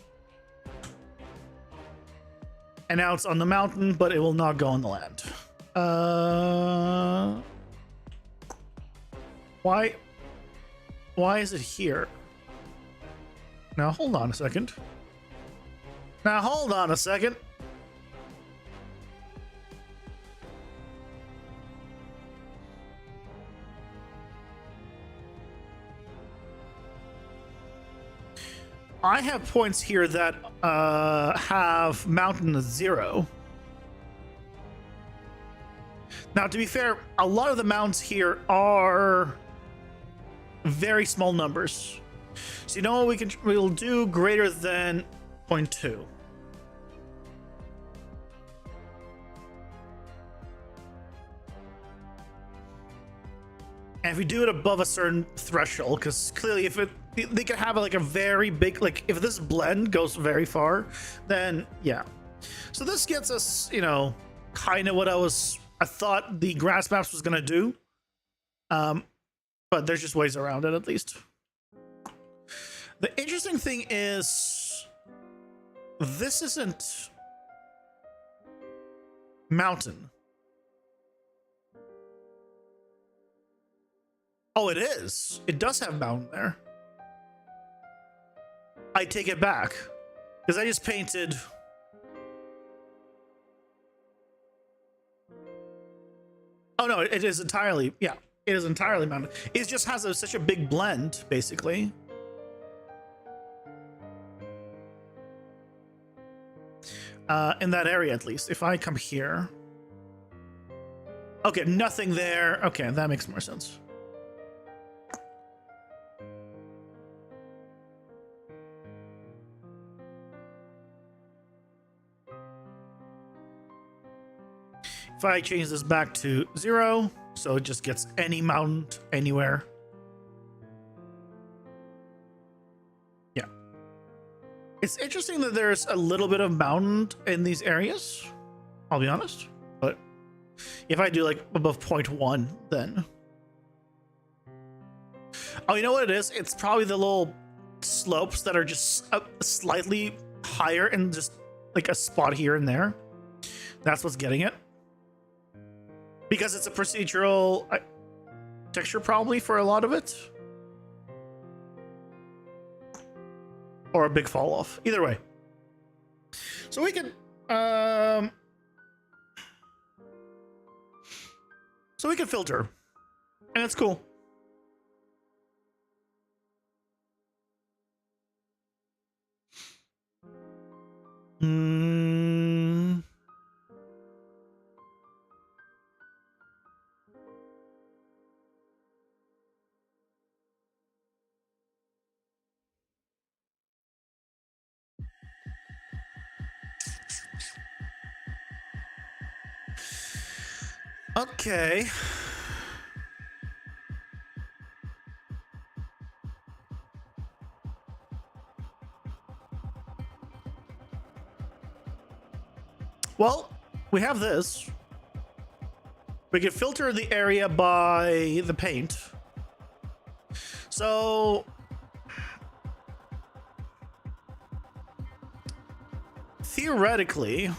And now it's on the mountain, but it will not go on the land. Why is it here? Now hold on a second. I have points here that have mountain as 0. Now, to be fair, a lot of the mountains here are very small numbers. So you know what we'll do greater than 0.2. And if we do it above a certain threshold, because clearly if they can have like a very big, like if this blend goes very far, then yeah. So this gets us, you know, kind of what I thought the grass maps was gonna do. But there's just ways around it at least. The interesting thing is this isn't mountain. Oh, it is. It does have mountain there. I take it back because I just painted. Oh no, it is entirely, yeah, it is entirely mountain. It just has such a big blend, basically. In that area, at least. If I come here. Okay, nothing there. Okay, that makes more sense. If I change this back to 0, so it just gets any mountain anywhere. Yeah. It's interesting that there's a little bit of mountain in these areas, I'll be honest. But if I do like above 0.1, then... Oh, you know what it is? It's probably the little slopes that are just slightly higher and just like a spot here and there. That's what's getting it. Because it's a procedural texture probably for a lot of it. Or a big fall off. Either way. So we can filter. And it's cool. Okay. Well, we have this. We can filter the area by the paint. So theoretically,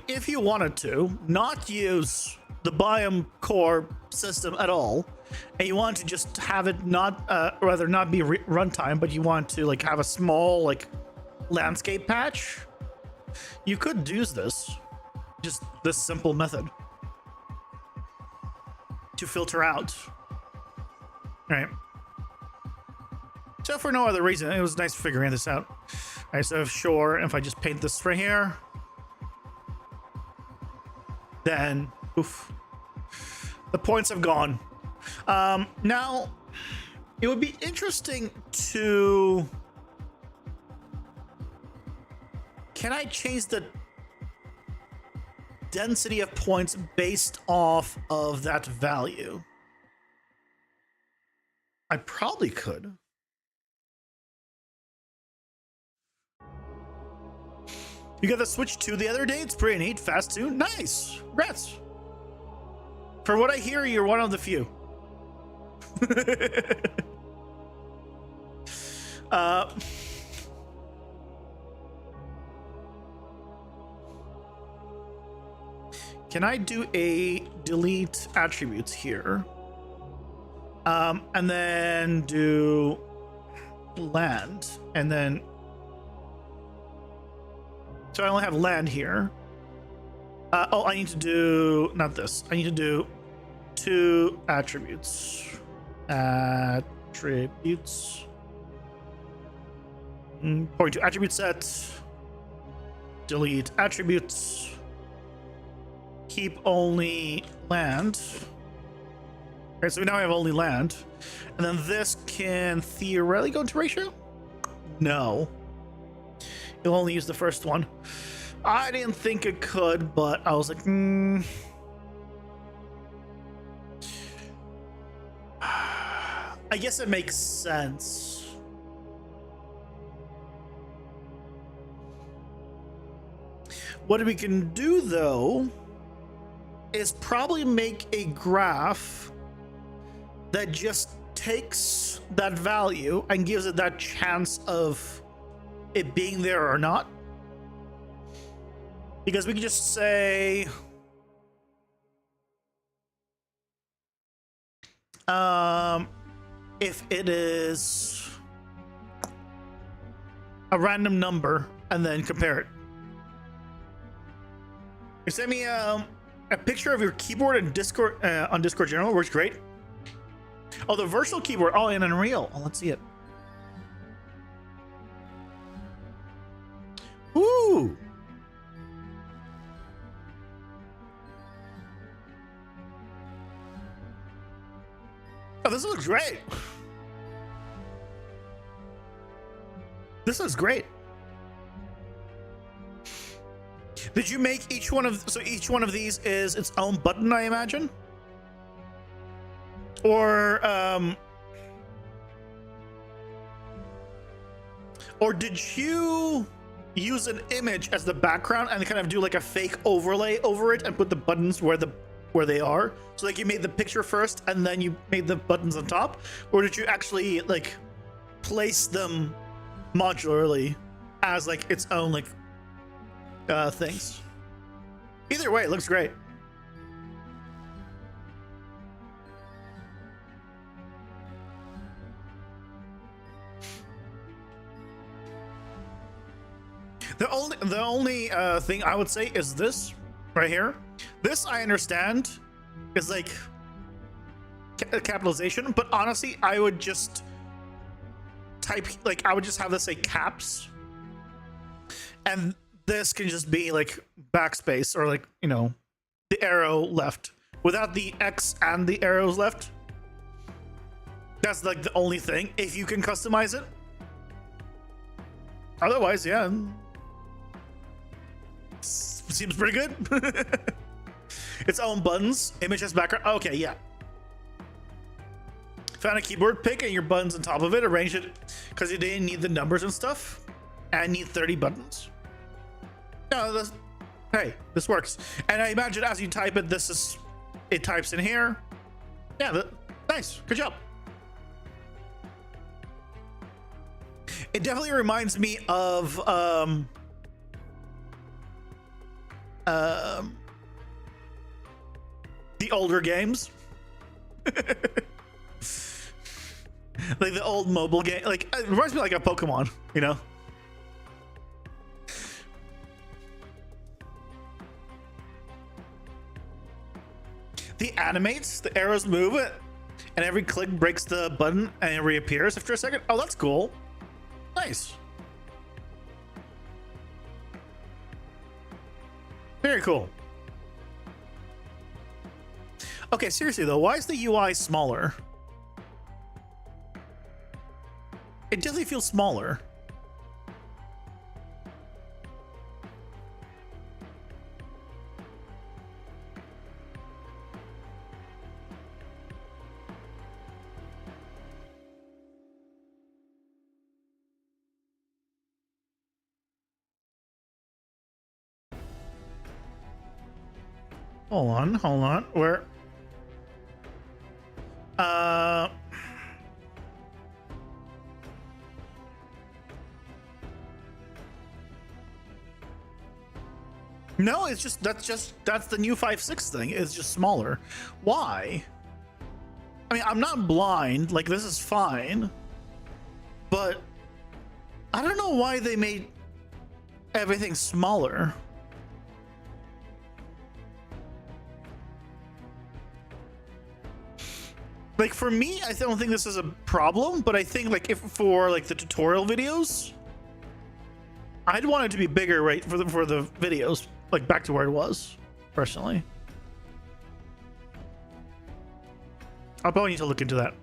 if you wanted to not use the biome core system at all, and you want to just have it not rather not be runtime, but you want to like have a small like landscape patch, you could use this, just this simple method to filter out. All right. So for no other reason, it was nice figuring this out. All right, so sure, if I just paint this right here, then oof, the points have gone. Now, it would be interesting to... Can I change the density of points based off of that value? I probably could. You got the Switch 2 the other day? It's pretty neat. Fast too. Nice. Congrats. For what I hear, you're one of the few. Can I do a delete attributes here? And then do land, and then so I only have land here. Oh, I need to do not this. I need to do 2 attributes. Attributes. Point to attribute set. Delete attributes. Keep only land. Okay, so now we have only land. And then this can theoretically go into ratio? No. It'll only use the first one. I didn't think it could, but I was like, I guess it makes sense. What we can do, though, is probably make a graph that just takes that value and gives it that chance of it being there or not. Because we can just say, if it is a random number, and then compare it. You send me a picture of your keyboard in Discord on Discord General. Works great. Oh, the virtual keyboard. Oh, in Unreal. Oh, let's see it. Ooh. Oh, this looks great. This looks great. Did you make each one of, so each one of these is its own button, I imagine? Or did you use an image as the background and kind of do like a fake overlay over it and put the buttons where they are? So like you made the picture first and then you made the buttons on top? Or did you actually like place them modularly as like its own like things? Either way, it looks great. The only thing I would say is this right here. This I understand is like capitalization, but honestly, I would just type, like I would just have this say caps, and this can just be like backspace or like, you know, the arrow left without the X and the arrows left. That's like the only thing, if you can customize it. Otherwise, yeah, seems pretty good. Its own buttons, image as background. Okay, yeah. Found a keyboard pick and your buttons on top of it. Arrange it because you didn't need the numbers and stuff. And need 30 buttons. No, hey, this works. And I imagine as you type it, it types in here. Yeah, nice, good job. It definitely reminds me of the older games. Like the old mobile game, like it reminds me like a Pokemon, you know. The animates, the arrows move it, and every click breaks the button and it reappears after a second. Oh, that's cool. Nice. Very cool. Okay, seriously though, why is the UI smaller? It definitely feels smaller. Hold on. Where? No, it's just that's the new 5.6 thing. It's just smaller. Why? I mean, I'm not blind. Like, this is fine. But I don't know why they made everything smaller. Like, for me, I don't think this is a problem, but I think like if for like the tutorial videos, I'd want it to be bigger, right, for the videos, like back to where it was, personally. I'll probably need to look into that.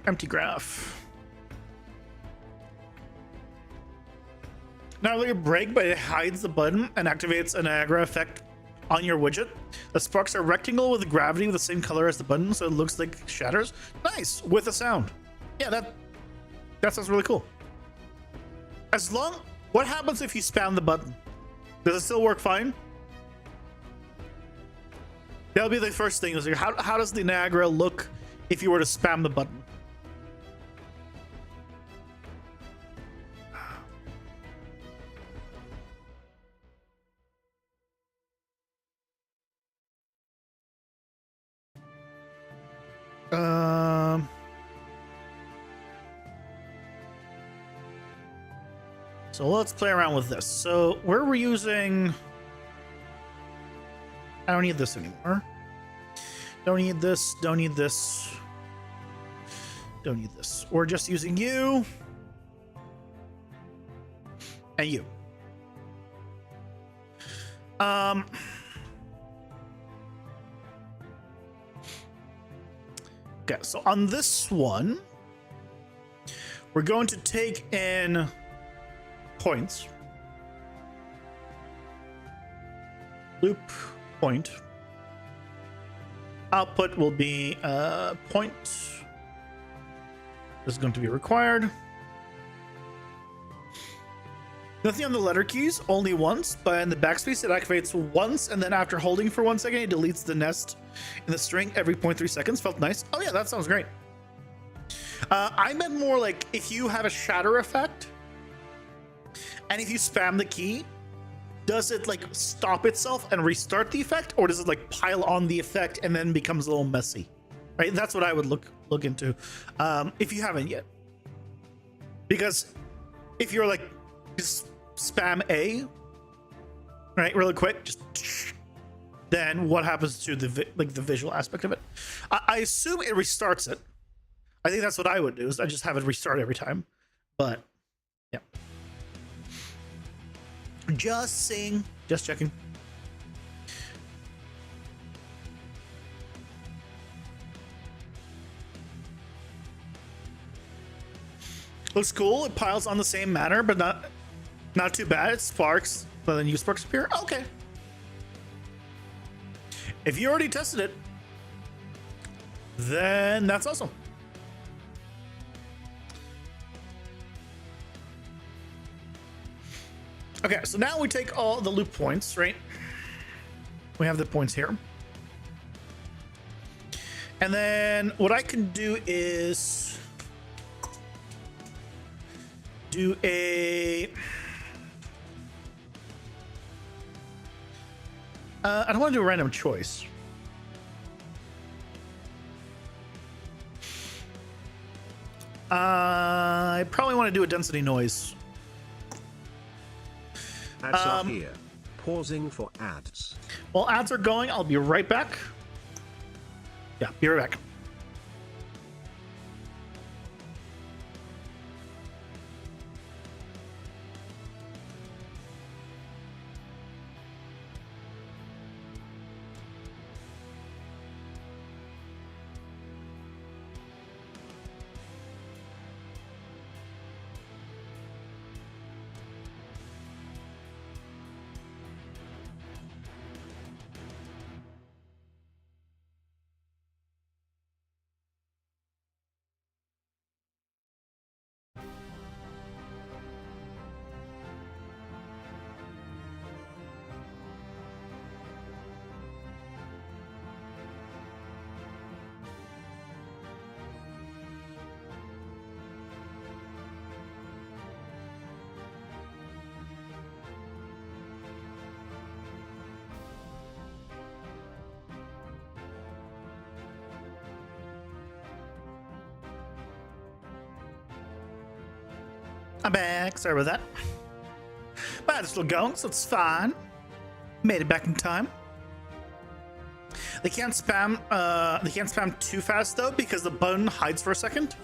Empty graph. Not really a break, but it hides the button and activates a Niagara effect on your widget. The sparks are rectangle with gravity with the same color as the button, so it looks like shatters. Nice, with a sound. Yeah, that sounds really cool. As long, what happens if you spam the button? Does it still work fine? That'll be the first thing. Is like, how does the Niagara look if you were to spam the button? So let's play around with this. So where we're using, I don't need this anymore. Don't need this. Don't need this. Don't need this. We're just using you and you. Okay, so on this one, we're going to take in points. Loop point. Output will be point. This is going to be required. Nothing on the letter keys, only once, but in the backspace it activates once, and then after holding for 1 second, it deletes the nest in the string every 0.3 seconds. Felt nice. Oh yeah, that sounds great. I meant more like if you have a shatter effect, and if you spam the key, does it like stop itself and restart the effect, or does it like pile on the effect and then becomes a little messy? Right, that's what I would look into if you haven't yet. Because if you're like just spam A, right, really quick, just then what happens to the the visual aspect of it? I assume it restarts it. I think that's what I would do. Is I just have it restart every time. But yeah, just saying, just checking. Looks cool. It piles on the same manner, but not too bad. It sparks, but then new sparks appear. Okay. If you already tested it, then that's awesome. Okay, so now we take all the loop points, right? We have the points here. And then what I can do is do a... I don't want to do a random choice. I probably want to do a density noise. Ads are here. Pausing for ads. While ads are going, I'll be right back. Yeah, be right back. I'm back. Sorry about that. But it's still going, so it's fine. Made it back in time. They can't spam. They can't spam too fast though, because the button hides for a second.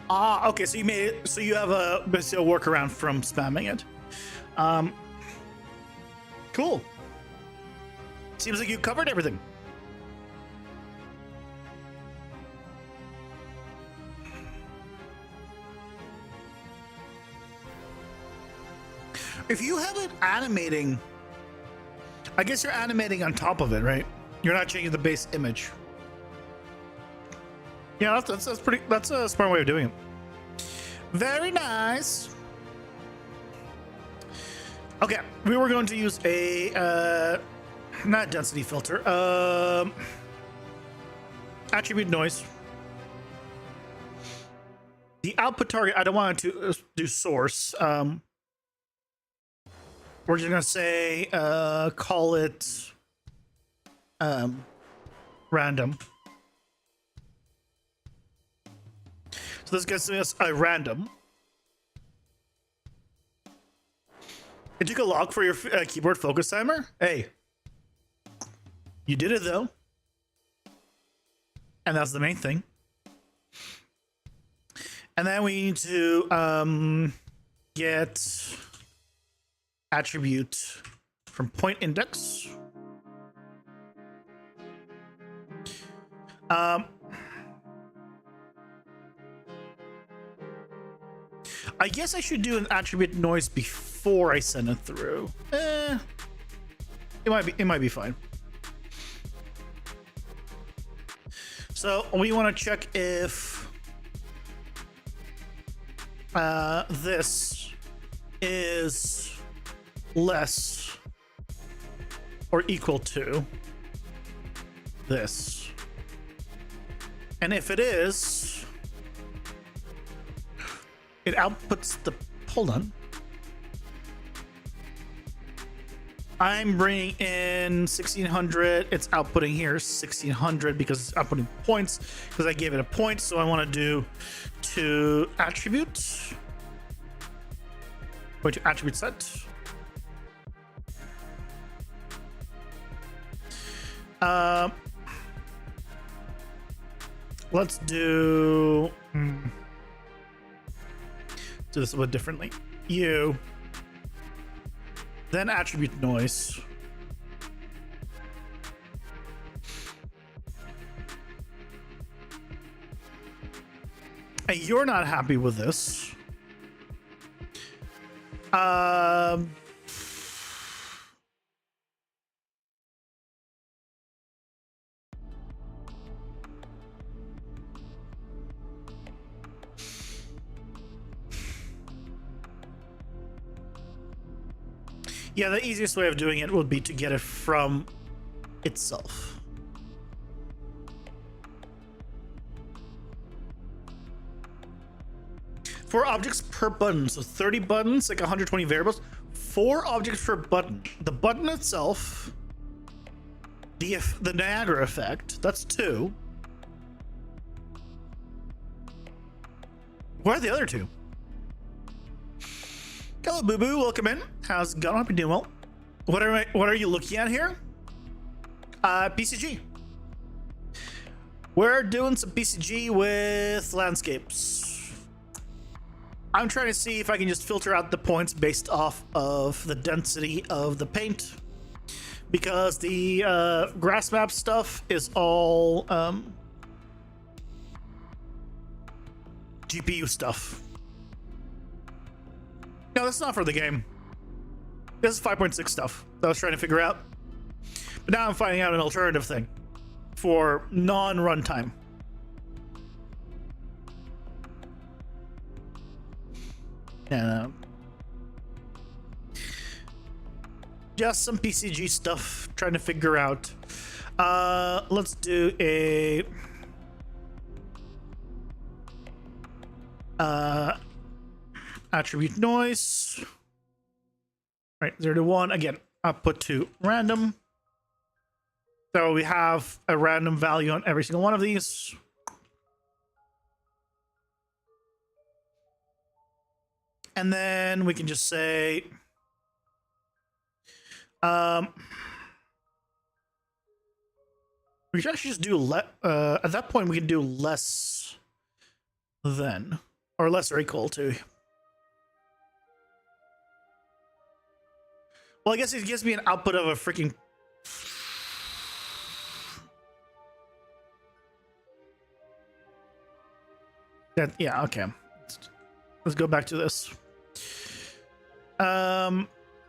Ah, okay. So you made it. So you have basically a workaround from spamming it. Cool. Seems like you covered everything. If you have it animating, I guess you're animating on top of it, right? You're not changing the base image. Yeah, that's pretty. That's a smart way of doing it. Very nice. Okay, we were going to use a not density filter, attribute noise. The output target, I don't want to do source. We're just gonna say call it random. So this gives us a random. It took a log for your keyboard focus timer. Hey, you did it though, and that's the main thing. And then we need to get attribute from point index. I guess I should do an attribute noise before I send it through. It might be fine. So we want to check if this is less or equal to this. And if it is, it outputs the, hold on. I'm bringing in 1600. It's outputting here 1600 because it's outputting points because I gave it a point. So I want to do to attribute. Go to attribute set. Let's do this a bit differently. You, then attribute noise. And you're not happy with this. Yeah, the easiest way of doing it would be to get it from itself. Four objects per button, so 30 buttons, like 120 variables. 4 objects per button. The button itself, the Niagara effect, that's 2. Where are the other 2? Hello, Boo Boo. Welcome in. How's it going? Hope you're doing well. What are you looking at here? PCG. We're doing some PCG with landscapes. I'm trying to see if I can just filter out the points based off of the density of the paint, because the grass map stuff is all GPU stuff. No, that's not for the game. This is 5.6 stuff that I was trying to figure out. But now I'm finding out an alternative thing for non-runtime. And just some PCG stuff trying to figure out. Let's do a attribute noise. Right, 0 to 1. Again, output to random. So we have a random value on every single one of these. And then we can just say we can actually just do at that point we can do less than. Or less or equal to. Well, I guess it gives me an output of a freaking... That, yeah, okay. Let's go back to this.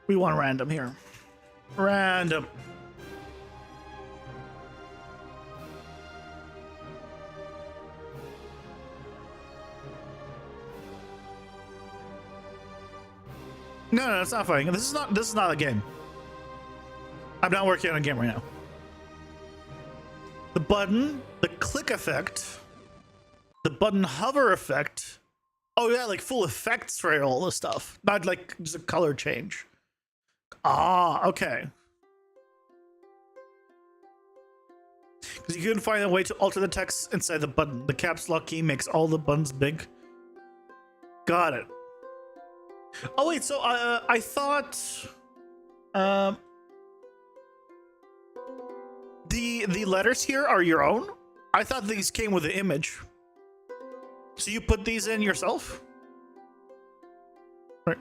We want random here. Random. No, it's not funny. This is not a game. I'm not working on a game right now. The button, the click effect, the button hover effect. Oh yeah, like full effects for all this stuff. Not like just a color change. Ah, okay. Because you couldn't find a way to alter the text inside the button. The caps lock key makes all the buttons big. Got it. Oh wait, so I thought the letters here are your own? I thought these came with the image. So you put these in yourself? Right.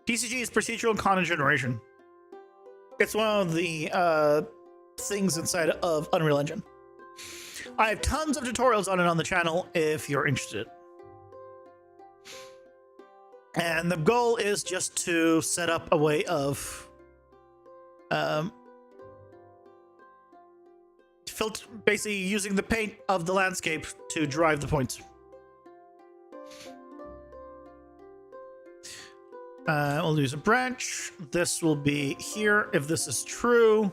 TCG is procedural content generation. It's one of the things inside of Unreal Engine. I have tons of tutorials on it on the channel if you're interested. And the goal is just to set up a way of basically using the paint of the landscape to drive the points. We'll use a branch. This will be here. If this is true,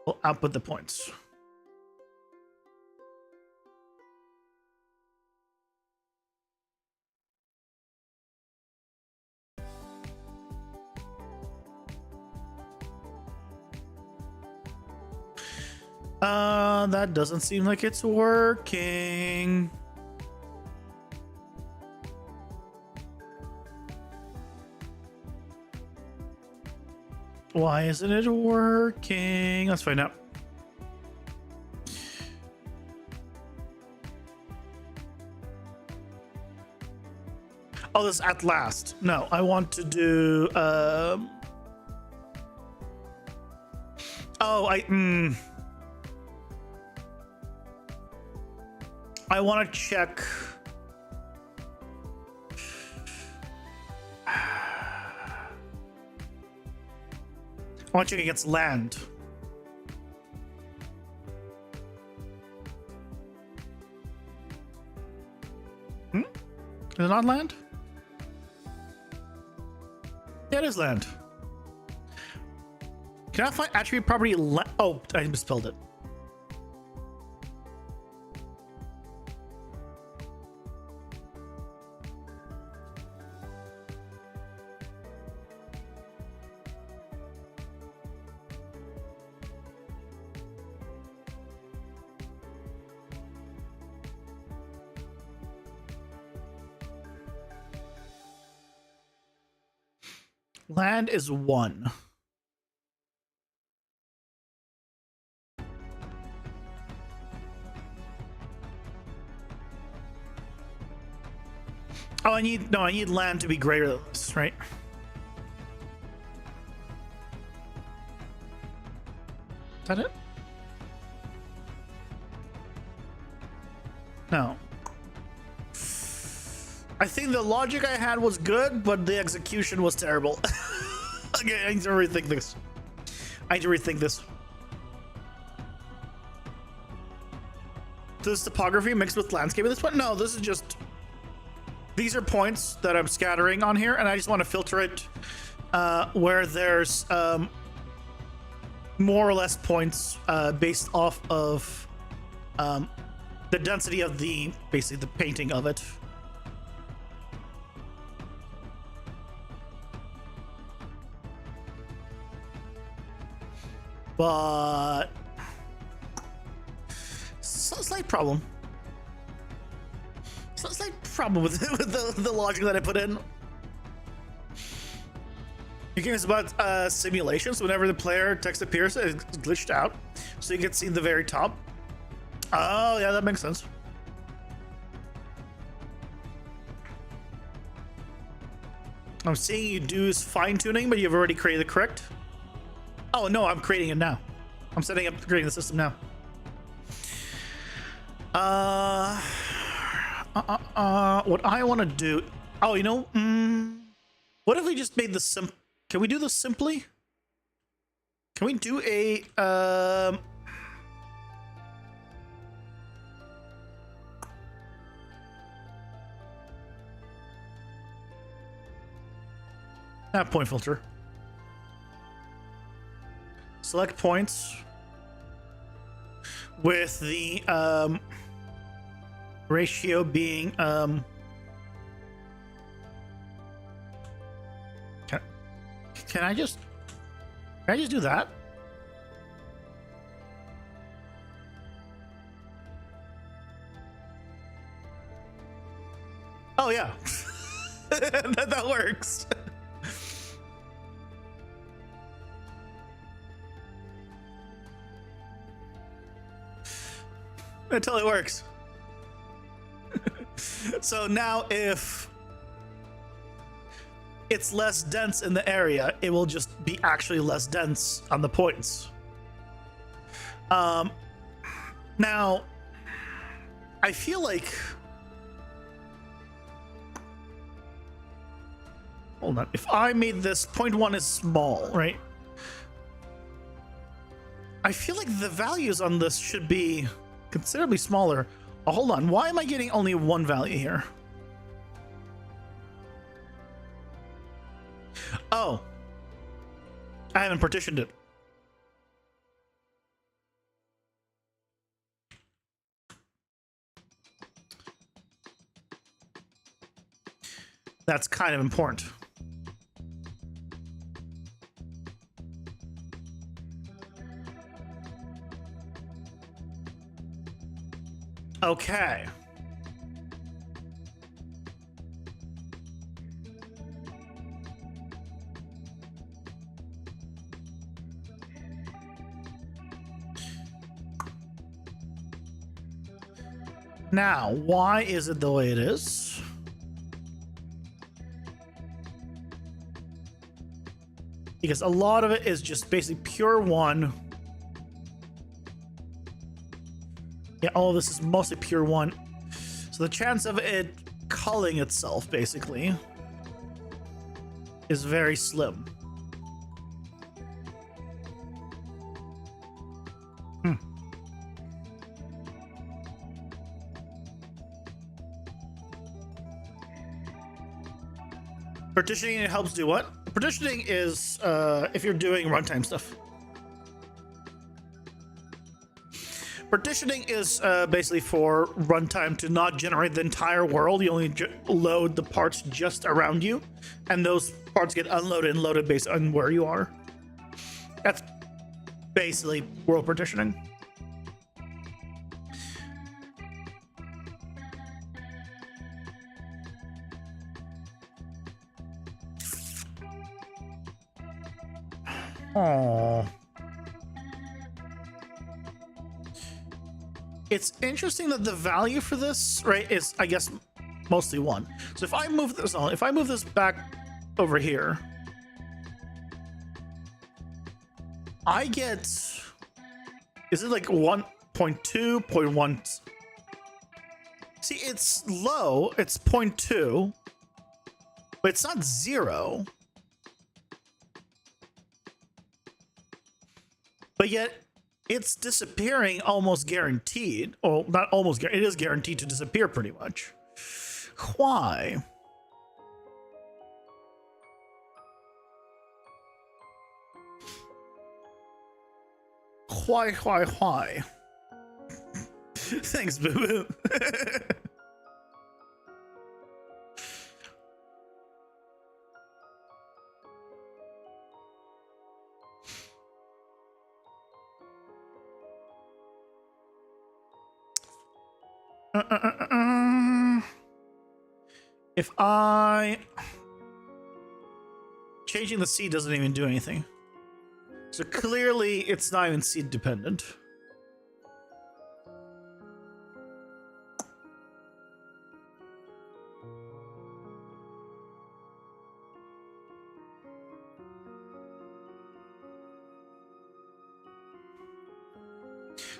we'll output the points. That doesn't seem like it's working. Why isn't it working? Let's find out. Oh, this is at last. No, I want to do I want to check. I want to check against land. Is it not land? Yeah, it is land. Can I find attribute property? Oh, I misspelled it. Land is 1. Oh, I need land to be greater than this, right? Is that it? No. I think the logic I had was good, but the execution was terrible. Okay, I need to rethink this. This topography mixed with landscape at this point? No, this is just... These are points that I'm scattering on here, and I just want to filter it where there's more or less points based off of the density of basically the painting of it. But slight problem. It's a slight problem with, with the logic that I put in. You're curious about simulations. Whenever the player text appears, it's glitched out, so you can see the very top. Oh yeah, that makes sense. I'm seeing you do fine tuning, but you've already created the correct. Oh no, I'm creating it now. I'm setting up creating the system now. What I want to do. Oh, you know, what if we just made this Can we do this simply? Can we do a point filter? Select points with the ratio being can I just do that? Oh yeah. that works. That totally works. So now if it's less dense in the area, it will just be actually less dense on the points. Now I feel like, hold on, if I made this 0.1 is small, right? I feel like the values on this should be considerably smaller. Oh, hold on, why am I getting only one value here? Oh, I haven't partitioned it. That's kind of important. Okay. Now, why is it the way it is? Because a lot of it is just basically pure one. Yeah, all of this is mostly pure one. So the chance of it culling itself, basically, is very slim. Partitioning helps do what? Partitioning is if you're doing runtime stuff. Partitioning is basically for runtime to not generate the entire world. You only load the parts just around you, and those parts get unloaded and loaded based on where you are. That's basically world partitioning. Oh. It's interesting that the value for this, right, is, I guess, mostly one. So if I move this on, if I move this back over here, I get, is it like 1.2, 0.1? See, it's low, it's 0.2, but it's not 0. But yet, it's disappearing almost guaranteed. Oh, not almost, it is guaranteed to disappear pretty much. Why? Why? Thanks, Boo Boo. If I... Changing the seed doesn't even do anything. So clearly it's not even seed dependent.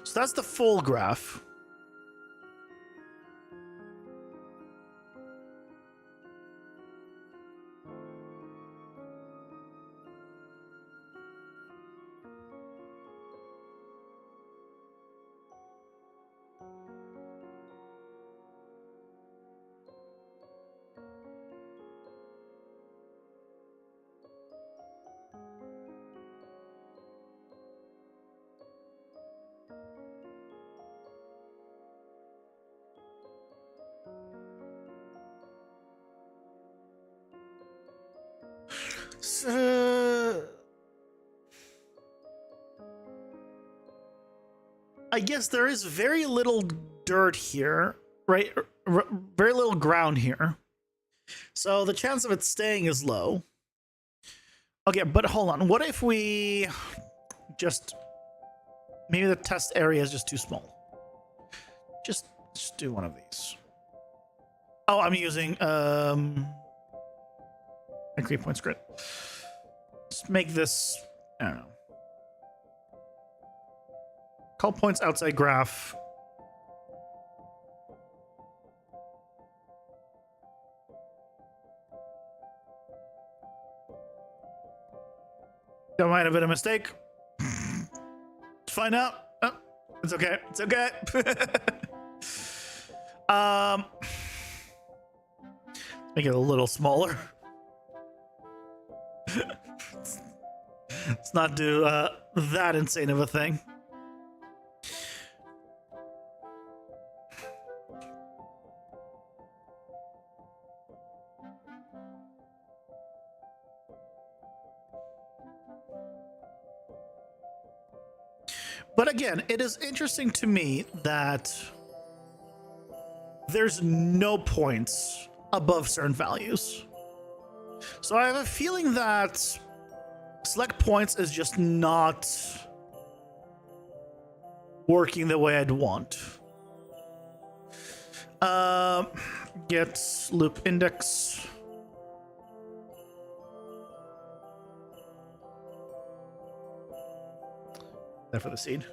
So that's the full graph. I guess there is very little dirt here, right? Very little ground here. So the chance of it staying is low. Okay, but hold on. What if we just... Maybe the test area is just too small. Just do one of these. Oh, I'm using agree points grid. Just make this, I don't know. Call points outside graph. That might have been a mistake. Find out. Oh, it's okay. It's okay. Make it a little smaller. Let's not do that insane of a thing. But again, it is interesting to me that there's no points above certain values. So I have a feeling that select points is just not working the way I'd want. Get loop index. That for the seed.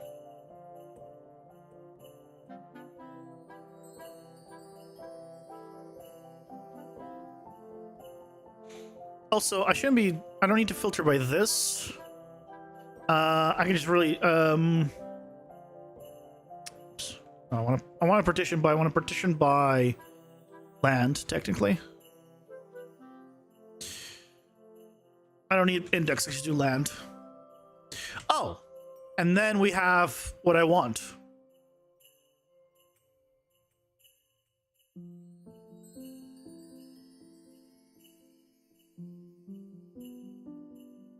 Also, I don't need to filter by this. I can just really I want to partition by land, technically. I don't need index, I should do land. Oh, and then we have what I want.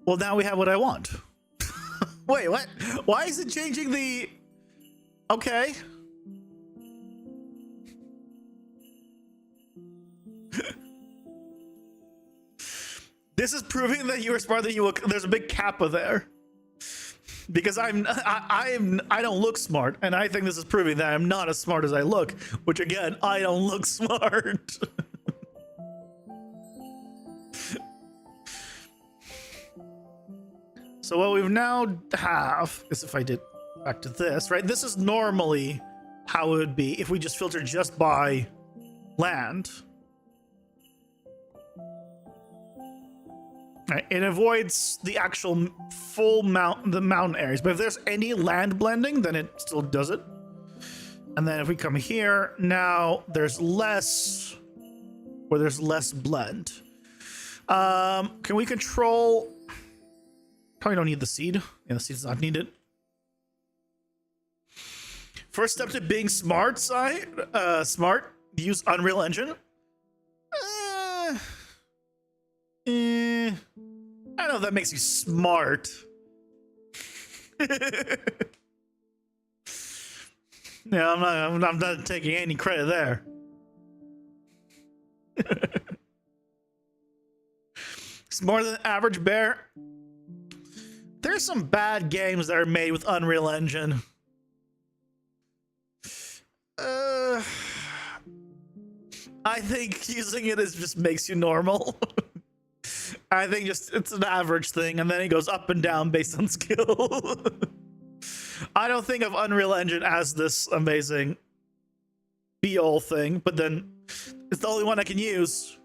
Well, now we have what I want. Wait, what? Why is it changing the... Okay. This is proving that you are smarter than you look. There's a big kappa there. Because I don't look smart, and I think this is proving that I'm not as smart as I look, which again, I don't look smart. So what we've now have is, if I did back to this, right? This is normally how it would be if we just filter just by land. Right, it avoids the actual full mountain areas, but if there's any land blending, then it still does it. And then if we come here, now there's less, or there's less blend. Can we control? Probably don't need the seed. Yeah, the seed's not needed. First step to being smart, smart. Use Unreal Engine. I don't know if that makes you smart. Yeah, I'm not taking any credit there. It's more than average bear. There's some bad games that are made with Unreal Engine. I think using it just makes you normal. I think it's an average thing, and then it goes up and down based on skill. I don't think of Unreal Engine as this amazing be-all thing, but then it's the only one I can use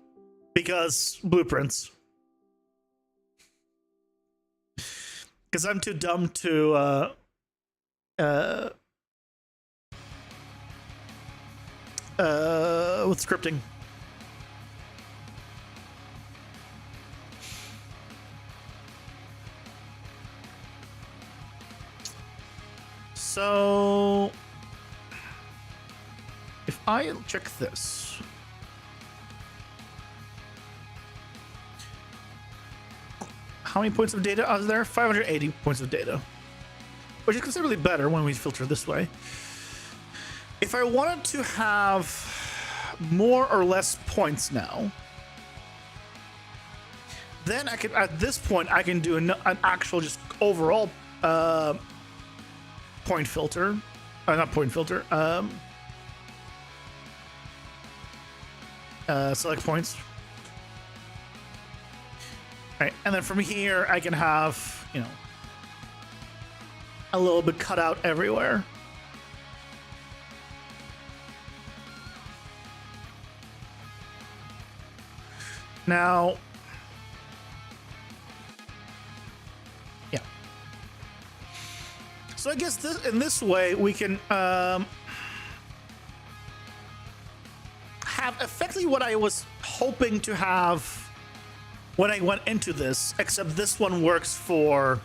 because blueprints. Because I'm too dumb to with scripting. So if I check this, how many points of data are there? 580 points of data, which is considerably better when we filter this way. If I wanted to have more or less points now, then I could, at this point, I can do an actual just overall point filter. Not point filter. Select points. All right, and then from here, I can have, you know, a little bit cut out everywhere. Now, yeah. So I guess this, in this way, we can have effectively what I was hoping to have when I went into this, except this one works for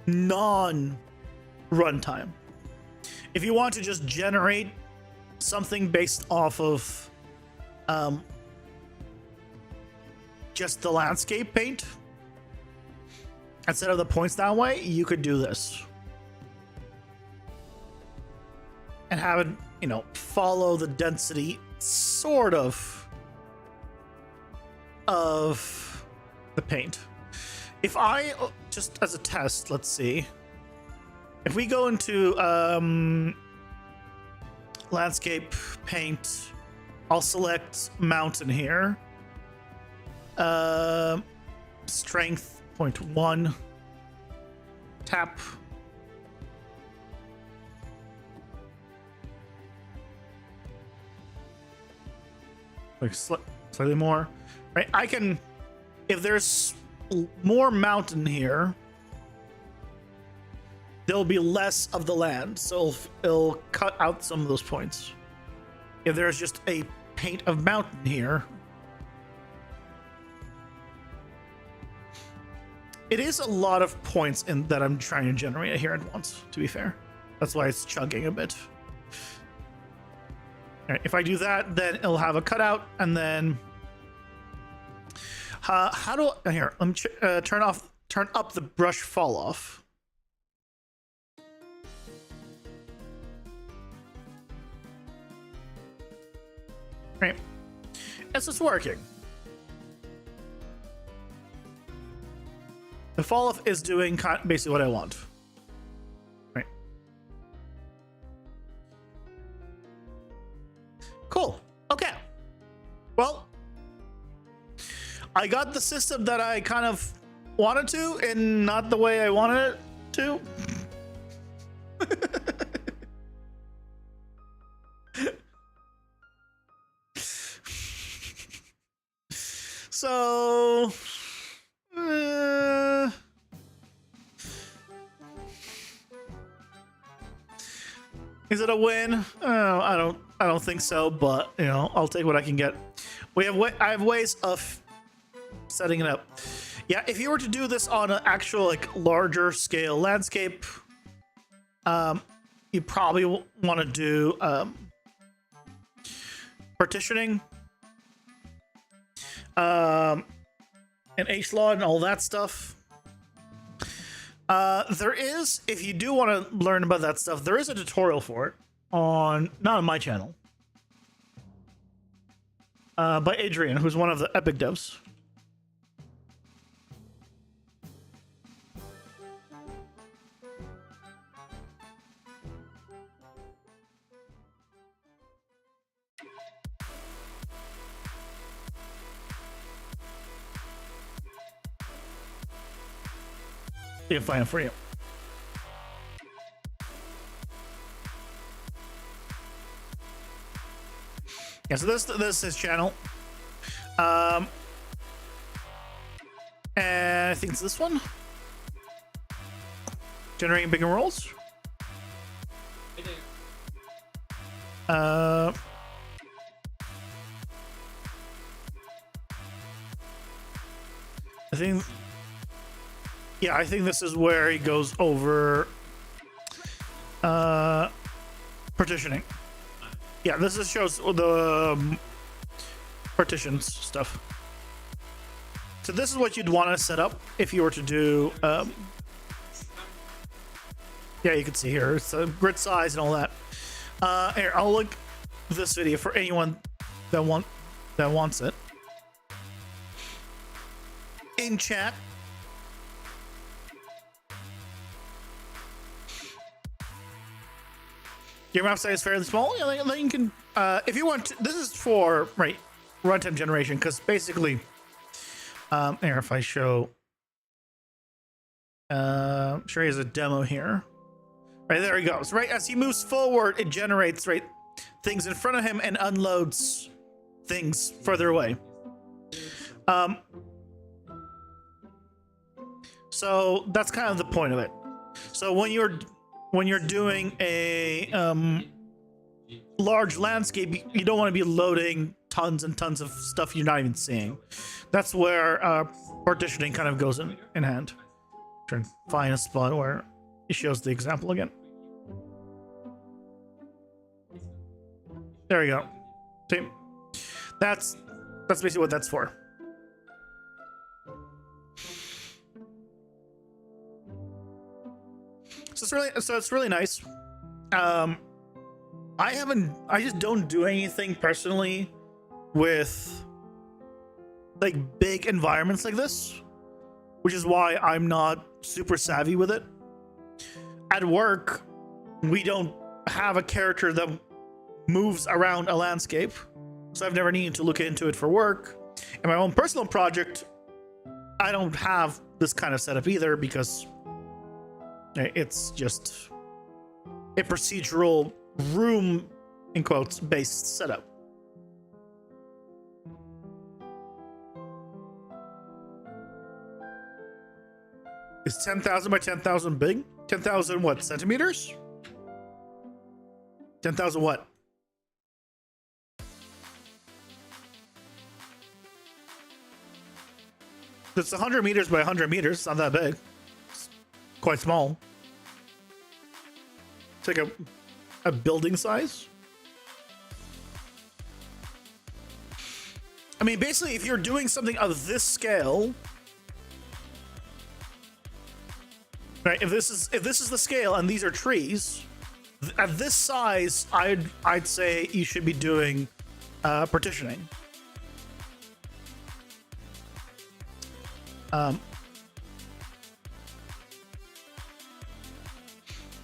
non-runtime. If you want to just generate something based off of just the landscape paint instead of the points that way, you could do this and have it, you know, follow the density sort of the paint. If I just as a test, let's see, if we go into landscape paint, I'll select mountain here, strength 0.1, tap, like slightly more, right? I can, if there's more mountain here, there'll be less of the land, so it'll cut out some of those points. If there's just a paint of mountain here, it is a lot of points in that I'm trying to generate here at once, to be fair. That's why it's chugging a bit. All right, if I do that, then it'll have a cutout, and then how do here? Let me turn up the brush fall off. Right, it's just working. The fall off is doing basically what I want. Right. Cool. Okay. Well, I got the system that I kind of wanted to, and not the way I wanted it to. So, is it a win? I don't think so, but you know, I'll take what I can get. I have ways of setting it up. Yeah, if you were to do this on an actual like larger scale landscape, you probably want to do partitioning. and HLAW and all that stuff. There is, if you do want to learn about that stuff, there is a tutorial for it on, not on my channel, by Adrian, who's one of the Epic devs. You can find it for you. Yeah, so this is his channel. And I think it's this one. Generating big and rolls. I think, yeah, I think this is where he goes over partitioning. Yeah, this is shows the partitions stuff. So this is what you'd want to set up if you were to do. Yeah, you can see here it's a grid size and all that. Here, I'll link this video for anyone that wants it in chat. Your map size is fairly small. Yeah, you can, if you want to, this is for, right, runtime generation, because basically, here, if I show, sure he has a demo here. Right, there he goes. Right, as he moves forward, it generates, right, things in front of him and unloads things further away. So that's kind of the point of it. So when you're doing a large landscape, you don't want to be loading tons and tons of stuff you're not even seeing. That's where partitioning kind of goes in hand. Try and find a spot where it shows the example again. There we go. See, that's basically what that's for. So it's really nice. I just don't do anything personally with like big environments like this, which is why I'm not super savvy with it. At work, we don't have a character that moves around a landscape, so I've never needed to look into it for work. In my own personal project, I don't have this kind of setup either, because it's just a procedural room, in quotes, based setup. Is 10,000 by 10,000 big? 10,000 what, centimeters? 10,000 what? It's 100 meters by 100 meters. It's not that big. It's quite small. It's like a building size. I mean, basically, if you're doing something of this scale, right? If this is the scale and these are trees, at this size, I'd say you should be doing partitioning.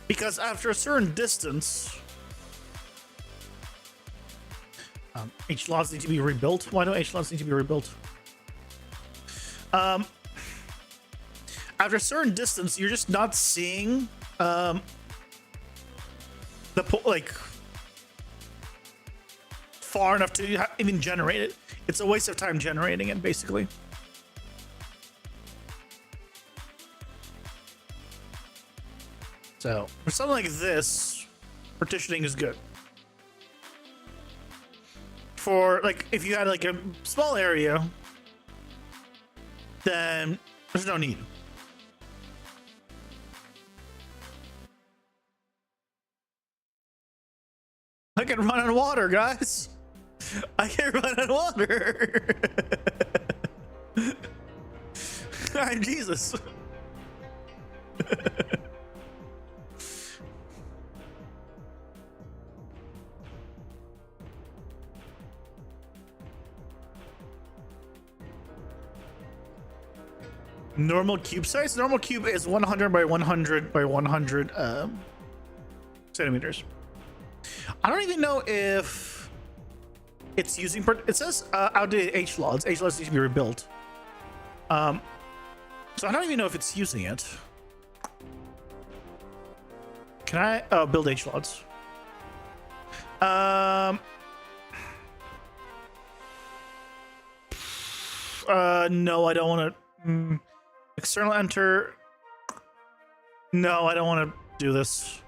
Because after a certain distance, HLODs need to be rebuilt. Why do HLODs need to be rebuilt? After a certain distance, you're just not seeing like far enough to even generate it. It's a waste of time generating it, basically. So for something like this, partitioning is good. For like, if you had like a small area, then there's no need. I can run on water, guys. I can run on water. Jesus. Normal cube size? Normal cube is 100 by 100 by 100 centimeters. I don't even know if it's using... It says outdated HLODs. HLODs need to be rebuilt. So I don't even know if it's using it. Can I build HLODs? No, I don't want to... External enter. No, I don't want to do this.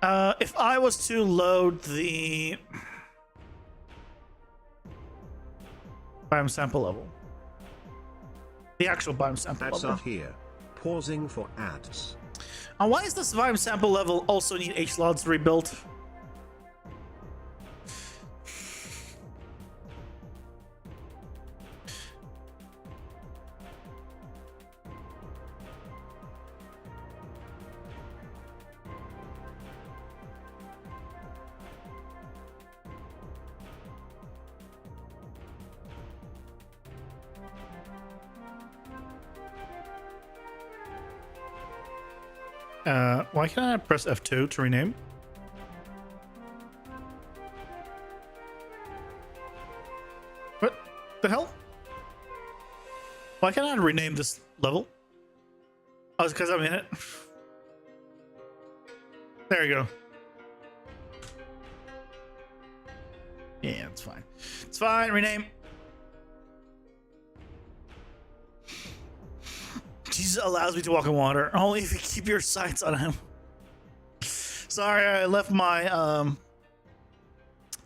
If I was to load the biome sample level, the actual biome sample Ads level. are here. Pausing for ads. And why is this biome sample level also need HLODs rebuilt? Why can't I press F2 to rename? What the hell? Why can't I rename this level? Oh, it's because I'm in it. There you go. Yeah, it's fine. It's fine, rename. Jesus allows me to walk in water only if you keep your sights on him. Sorry, I left my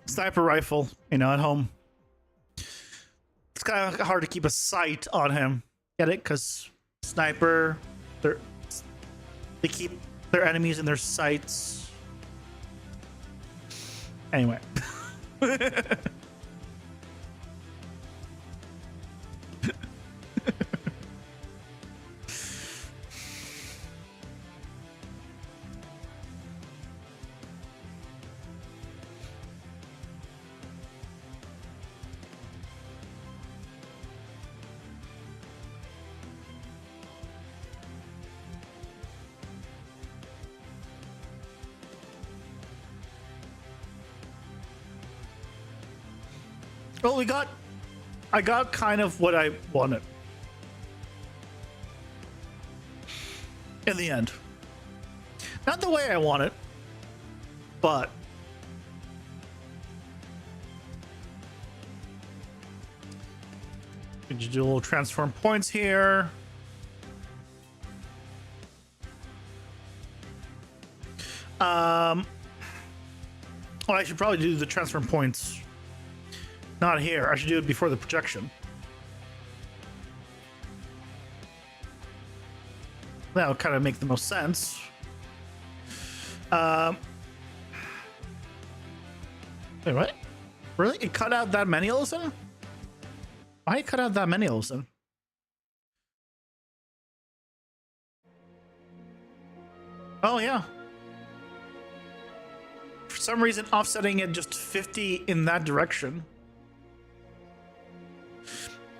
sniper rifle, at home. It's kind of hard to keep a sight on him. Get it? Because sniper, they keep their enemies in their sights. Anyway. Well, I got kind of what I wanted. In the end. Not the way I want it, but could you do a little transform points here? Well, I should probably do the transform points. Not here. I should do it before the projection. That would kind of make the most sense. Wait, what? Really? It cut out that many all of a sudden? Why it cut out that many all of a sudden? Oh, yeah. For some reason, offsetting it just 50 in that direction.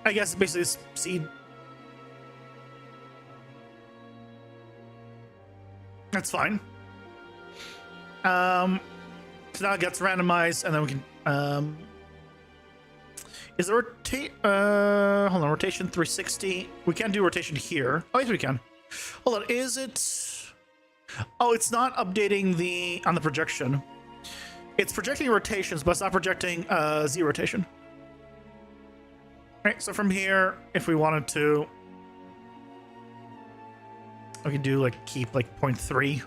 I guess basically it's seed. That's fine. So now it gets randomized, and then we can. Is the rotate? Hold on, rotation 360. We can't do rotation here. Oh yes, we can. Hold on, is it? Oh, it's not updating on the projection. It's projecting rotations, but it's not projecting Z rotation. All right, so from here, if we wanted to, we could do keep 0.3.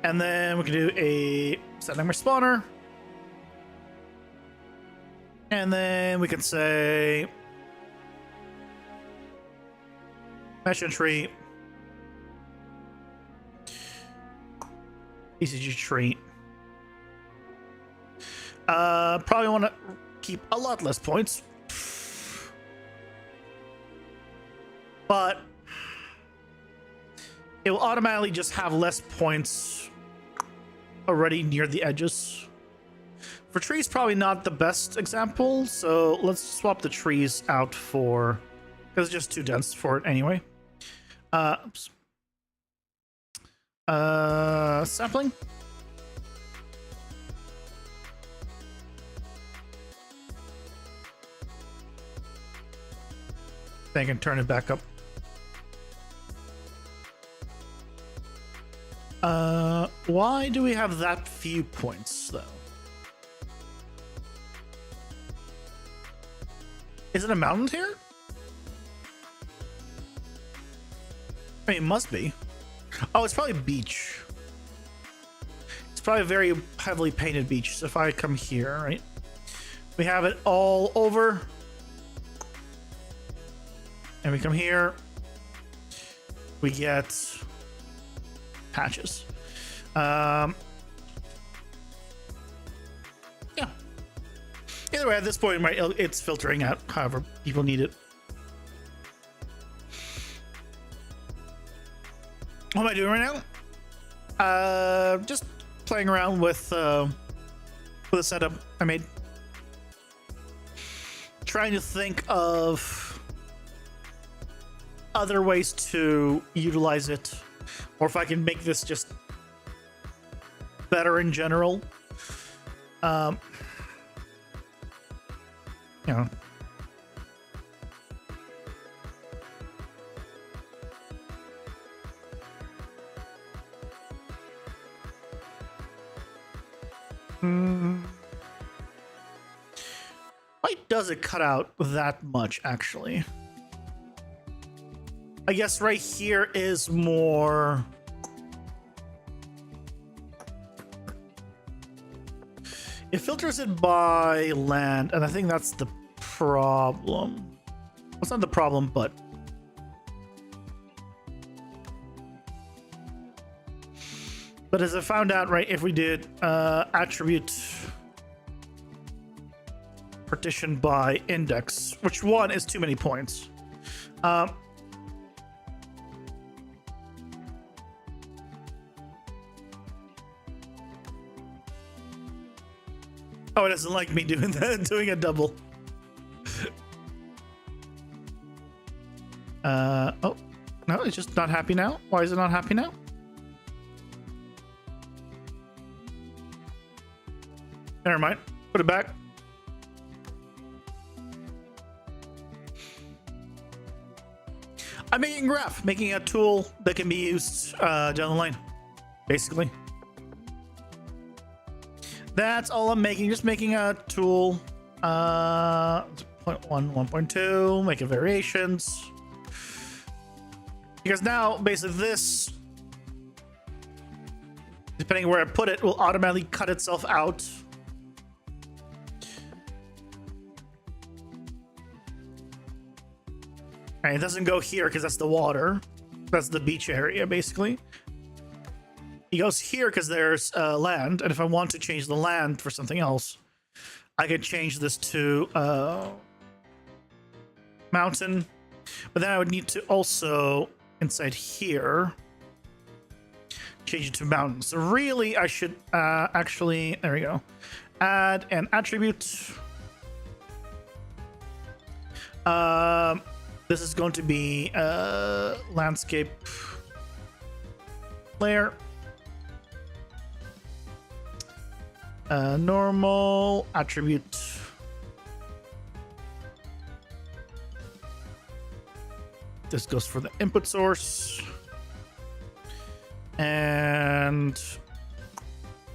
And then we can do a set number spawner. And then we can say mesh entry, ECG tree. Probably want to keep a lot less points. But it will automatically just have less points already near the edges. For trees, probably not the best example, so let's swap the trees out for, because it's just too dense for it anyway. Oops. Sapling. I can turn it back up. Why do we have that few points though? Is it a mountain here? I mean, it must be. Oh, it's probably a beach. It's probably a very heavily painted beach. So if I come here, right? We have it all over. And we come here. We get patches. Yeah. Either way, at this point, right, it's filtering out however people need it. What am I doing right now? Just playing around with a setup I made. Trying to think of other ways to utilize it, or if I can make this just better in general. You know. Why does it cut out that much, actually? I guess right here is more... It filters it by land, and I think that's the problem. Well, it's not the problem, but... But as I found out, right, if we did attribute partition by index, which one is too many points. Oh, it doesn't like me doing that, doing a double. Oh, no, it's just not happy now. Why is it not happy now? Never mind. Put it back. I'm making a graph, making a tool that can be used down the line, basically. That's all I'm making, just making a tool. 0.1, 1.2, making variations. Because now, basically this, depending where I put it, will automatically cut itself out. Alright, it doesn't go here because that's the water. That's the beach area, basically. He goes here because there's land, and if I want to change the land for something else, I can change this to mountain. But then I would need to also, inside here, change it to mountain. So really, I should actually, there we go, add an attribute. This is going to be landscape layer. Normal attribute. This goes for the input source. And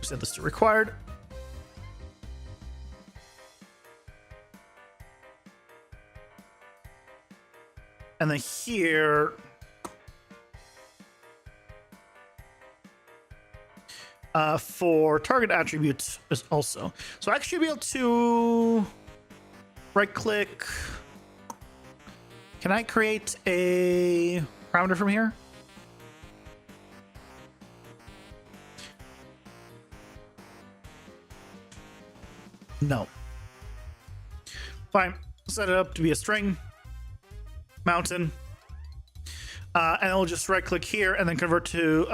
set this to required. And then here, for target attributes is also. So I actually be able to right click. Can I create a parameter from here? No. Fine. Set it up to be a string. Mountain. And then we'll just right click here and then convert to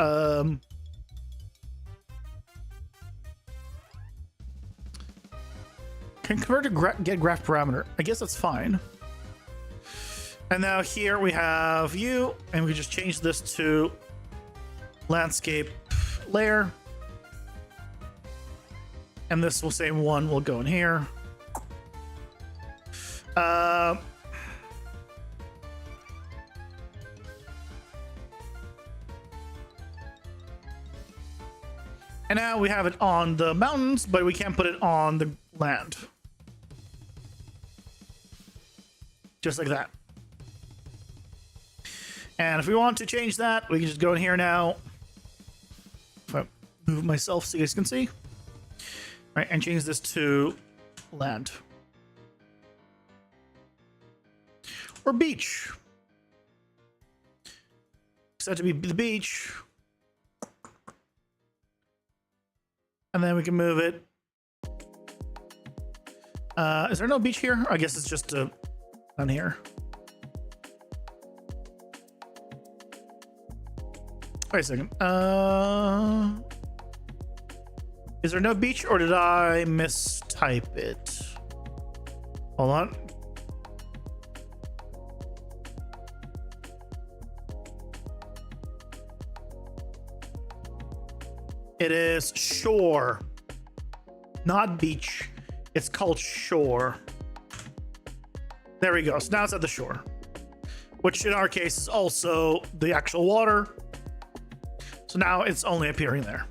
can convert to get graph parameter. I guess that's fine. And now here we have view, and we can just change this to landscape layer. And this will say 1 will go in here. And now we have it on the mountains, but we can't put it on the land. Just like that. And if we want to change that, we can just go in here now. If I move myself so you guys can see. Right, and change this to land. Or beach. Set to be the beach. And then we can move it. Is there no beach here? I guess it's just down here. Wait a second. Is there no beach, or did I mistype it? Hold on. It is shore, not beach. It's called shore. There we go. So now it's at the shore, which in our case is also the actual water. So now it's only appearing there.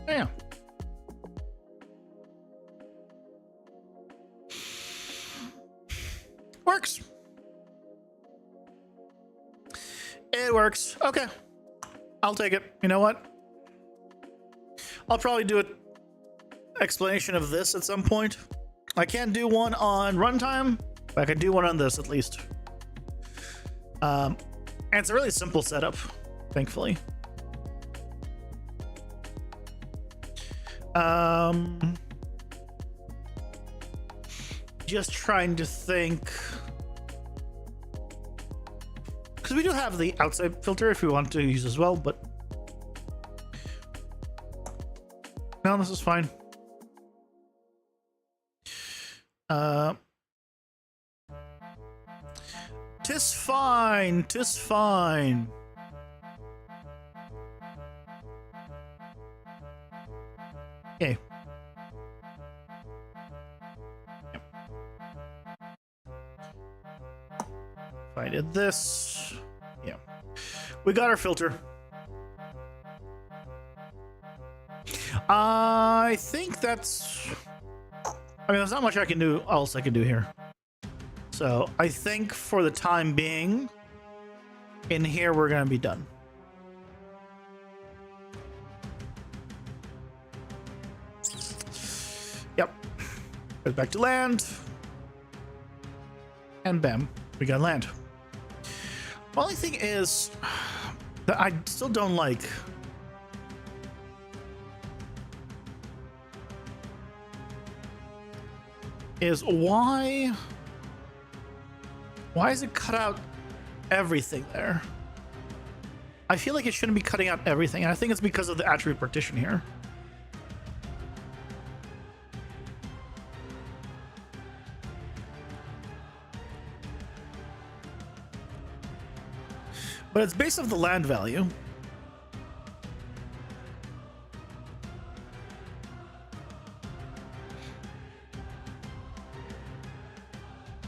Yeah. Works. It works. Okay. I'll take it. You know what? I'll probably do an explanation of this at some point. I can't do one on runtime, but I can do one on this at least. And it's a really simple setup, thankfully. Just trying to think. Because we do have the outside filter if we want to use as well, but no, this is fine. Tis fine, tis fine. Okay. If I did this, yeah, we got our filter. I think that's, I mean, there's not much I can do else I can do here. So I think for the time being, in here we're gonna be done. Yep. Goes back to land. And bam, we got land. The only thing is that I still don't like. Is why is it cut out everything there? I feel like it shouldn't be cutting out everything, and I think it's because of the attribute partition here. But it's based off the land value.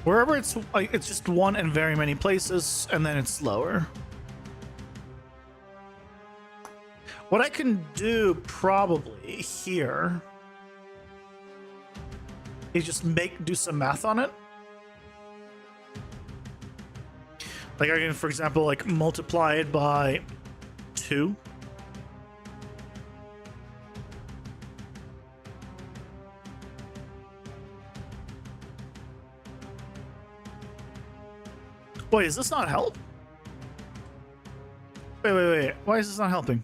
Wherever it's like, it's just one in very many places, and then it's lower. What I can do probably here is just do some math on it. Like I can, for example, like multiply it by 2. Wait, is this not help? Wait. Why is this not helping?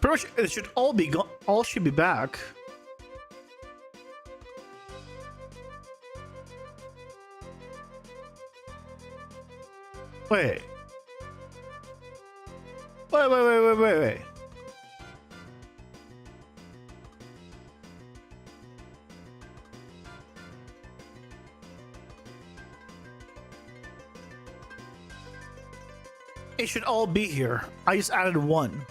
Pretty much it should all be gone. All should be back. Wait. Wait. It should all be here. I just added one.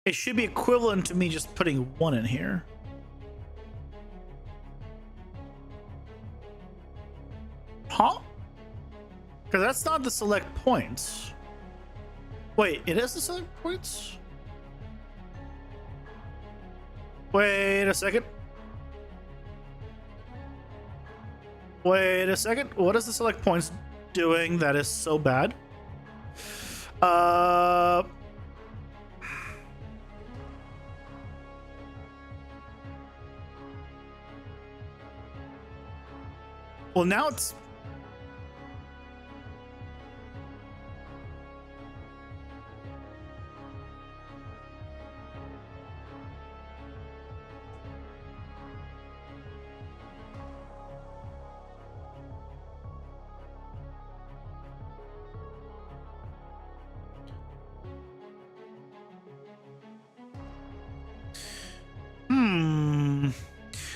It should be equivalent to me just putting one in here. Huh? Because that's not the select points. Wait, it is the select points? Wait a second. Wait a second. What is the select points doing that is so bad? Well, now it's...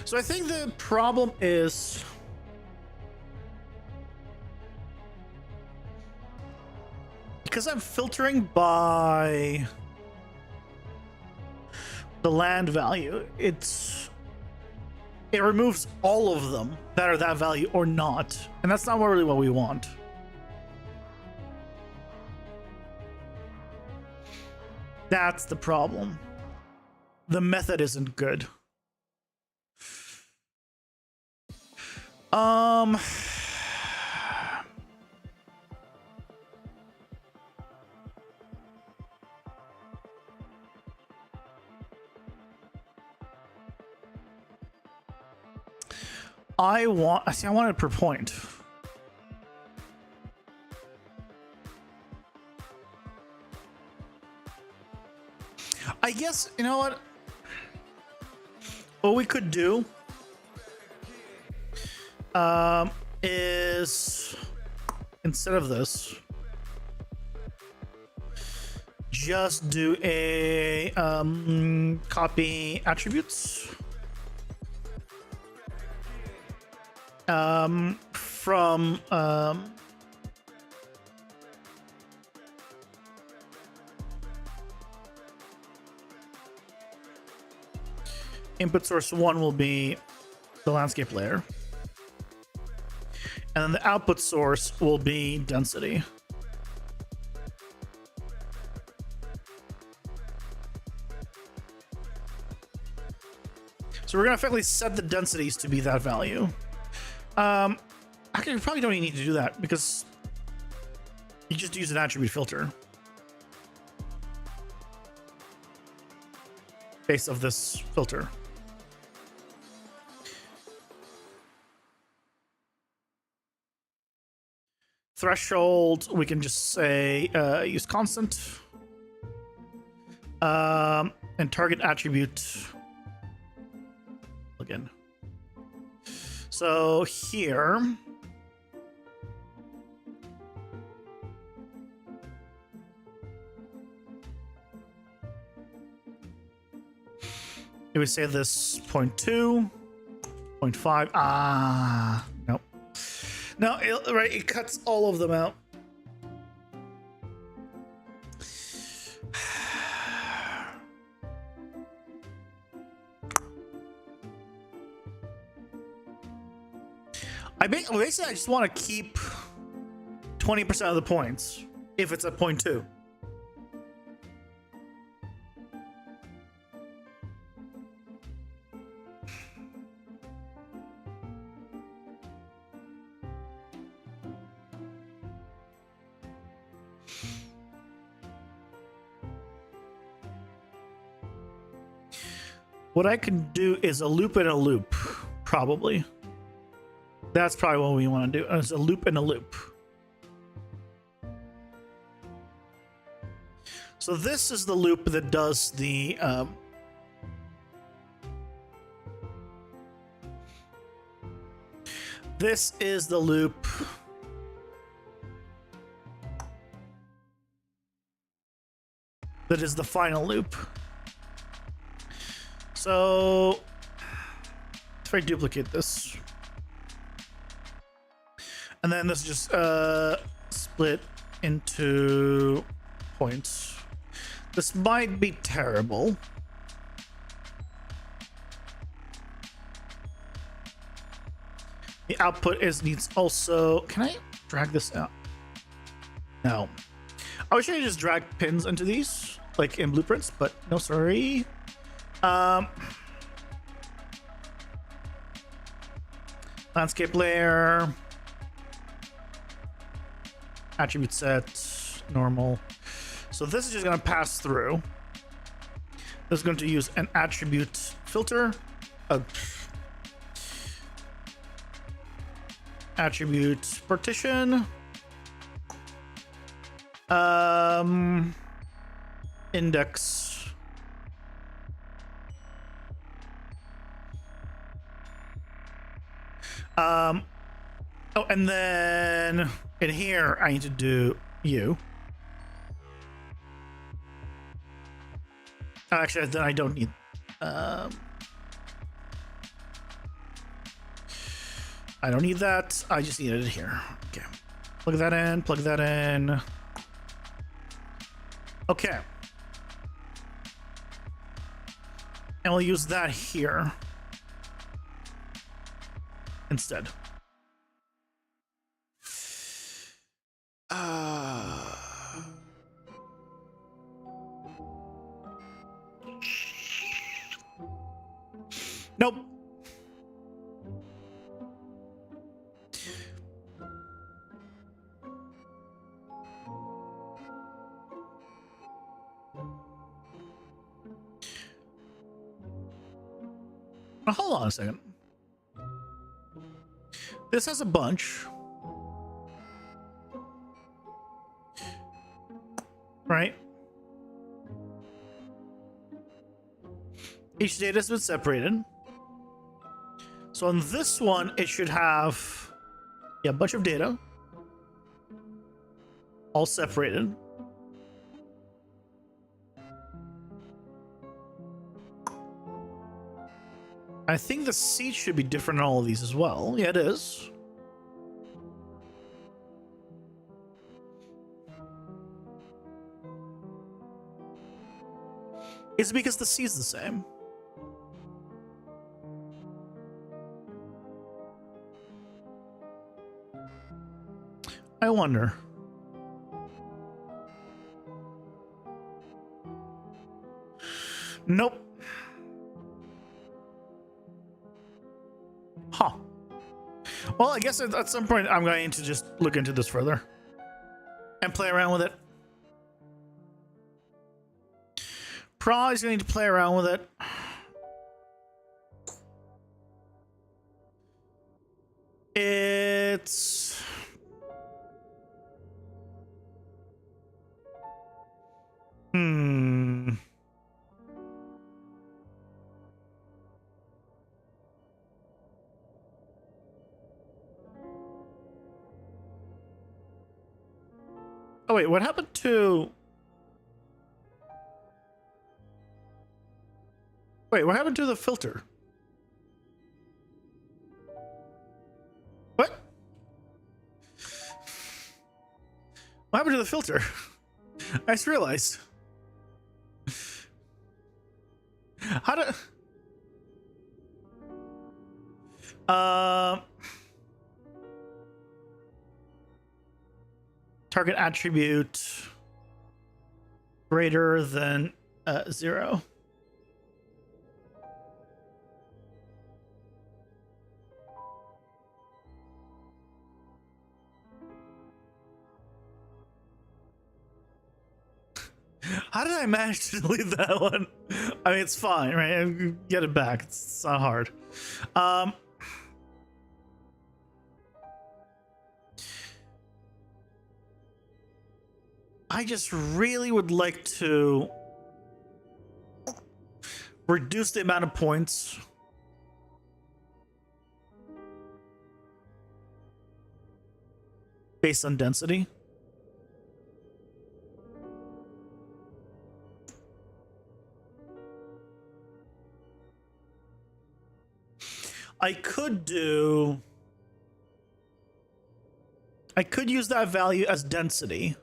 So I think the problem is... because I'm filtering by the land value, it removes all of them that are that value or not. And that's not really what we want. That's the problem. The method isn't good. I want it per point. I guess, you know what we could do is, instead of this, just do a copy attributes from input source 1 will be the landscape layer, and then the output source will be density. So we're gonna effectively set the densities to be that value. Actually, we probably don't even need to do that because you just use an attribute filter based off this filter. Threshold, we can just say use constant, and target attribute again. So here, if we say this 0.2, 0.5, nope. No, right, it cuts all of them out. Basically, I just want to keep 20% of the points if it's at 0.2. What I can do is a loop in a loop, probably. That's probably what we want to do. It's a loop in a loop. So this is the loop that does the this is the loop that is the final loop. So if I duplicate this, and then this just split into points. This might be terrible. The output needs also. Can I drag this out? No. I wish I could just drag pins into these, like in blueprints, but no, sorry. Landscape layer. Attribute set, normal. So this is just going to pass through. This is going to use an attribute filter. Attribute partition. Index. Oh, and then in here, I need to do you. Actually, then I don't need. I don't need that. I just need it here. Okay. Plug that in. Plug that in. Okay. And we'll use that here instead. Nope. Now, hold on a second. This has a bunch. Right? Each data has been separated. So on this one, it should have a bunch of data, all separated. I think the seed should be different in all of these as well. Yeah, it is. It's because the seed's the same. I wonder. Nope. Huh. Well, I guess at some point I'm going to just look into this further and play around with it. Probably going to play around with it. It's... Oh, wait, what happened to... Wait, what happened to the filter? What? What happened to the filter? I just realized. How do... Target attribute greater than 0. How did I manage to delete that one? I mean, it's fine, right? Get it back. It's not hard. I just really would like to reduce the amount of points based on density. I could use that value as density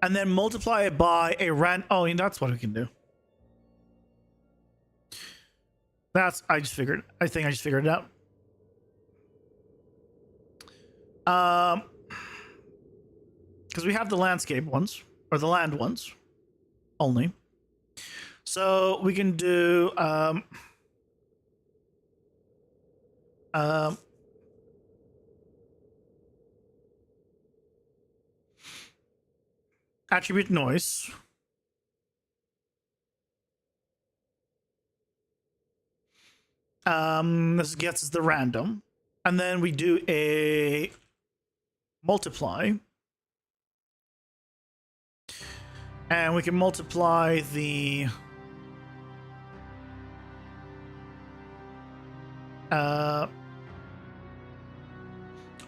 and then multiply it by a oh, that's what we can do. I think I just figured it out. Because we have the landscape ones, or the land ones only. So we can do attribute noise. This gets us the random, and then we do a multiply, and we can multiply the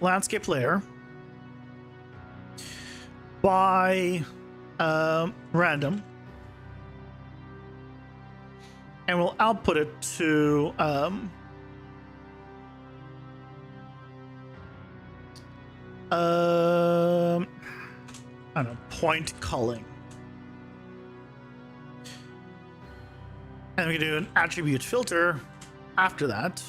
landscape layer by random, and we'll output it to I don't know, point culling. And we can do an attribute filter after that.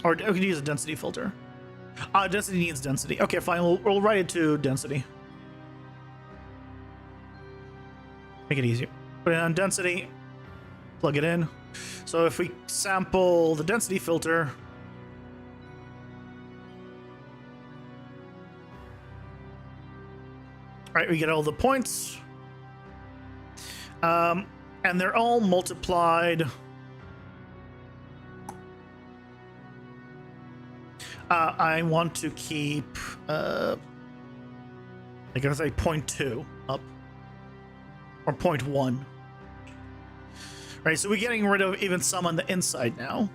Or we can use a density filter. Density needs density. Okay, fine. We'll write it to density. Make it easier. Put it on density. Plug it in. So if we sample the density filter, right, we get all the points, and they're all multiplied. I want to keep, I guess, say 0.2 up, or 0.1. Right, so we're getting rid of even some on the inside now.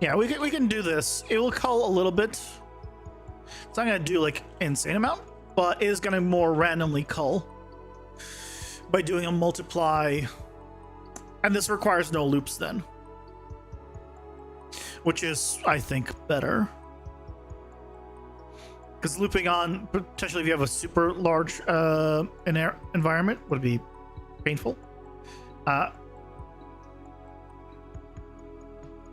Yeah, we can do this. It will cull a little bit. It's not gonna do like insane amount, but it is gonna more randomly cull by doing a multiply, and this requires no loops then, which is, I think, better. Because looping on, potentially if you have a super large environment, would be painful.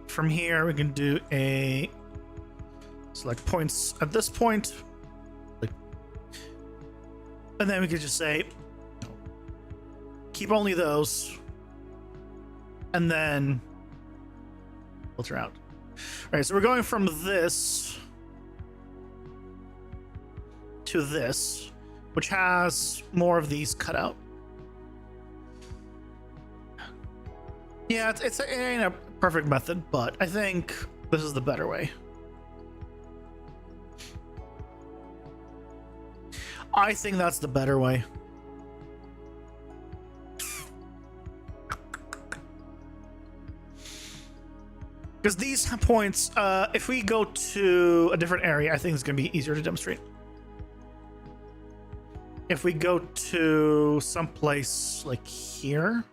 From here, we can do a select points at this point, and then we could just say keep only those, and then filter out. All right, so we're going from this to this, which has more of these cut out. Yeah, it ain't a perfect method, but I think this is the better way. I think that's the better way. Because these points, if we go to a different area, I think it's going to be easier to demonstrate. If we go to someplace like here,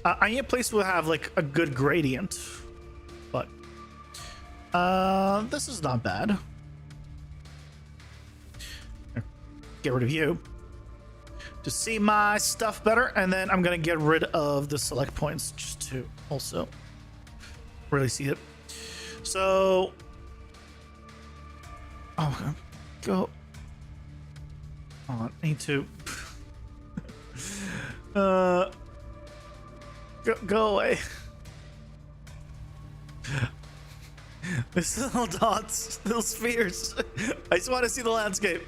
I need a place will have like a good gradient, but this is not bad. Get rid of you to see my stuff better, and then I'm gonna get rid of the select points just to also really see it. So, oh, go on. I need to. Go away. There's little dots, little spheres. I just want to see the landscape.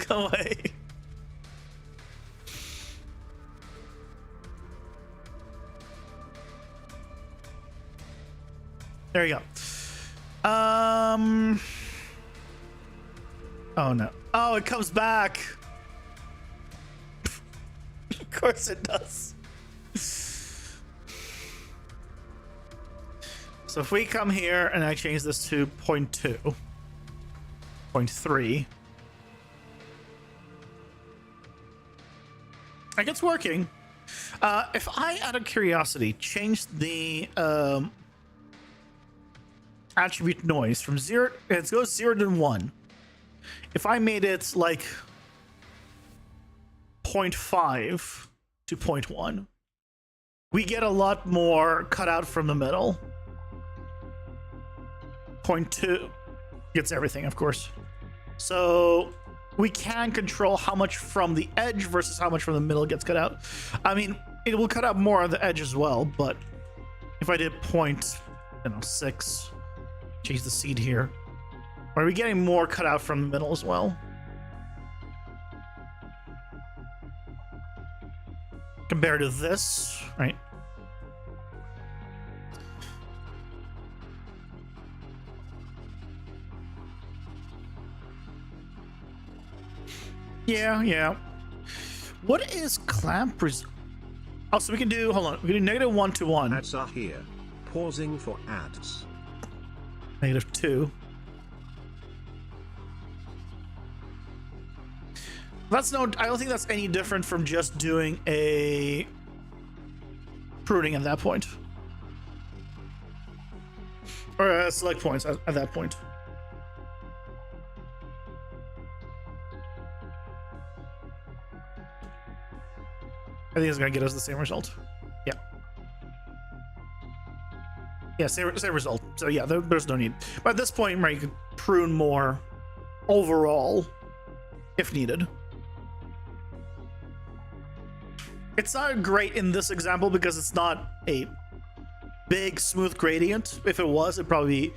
Go away. There you go. Oh no. Oh, it comes back. Of course it does. So if we come here and I change this to 0.2, 0.3, like it's working. If I, out of curiosity, change the attribute noise from 0, it goes 0 to 1. If I made it like 0.5 to 0.1, we get a lot more cut out from the middle. 0.2 gets everything, of course. So we can control how much from the edge versus how much from the middle gets cut out. I mean, it will cut out more on the edge as well, but if I did 0.6, change the seed here, are we getting more cut out from the middle as well? Compared to this, right? Yeah. What is clamp oh, so we can do, hold on, we can do -1 to 1. Ads are here. Pausing for ads. -2. That's no, I don't think that's any different from just doing a pruning at that point. Or select points at that point. I think it's gonna get us the same result. Yeah. Yeah, same result. So yeah, there's no need. But at this point, right, you can prune more overall if needed. It's not great in this example because it's not a big smooth gradient. If it was, it'd probably be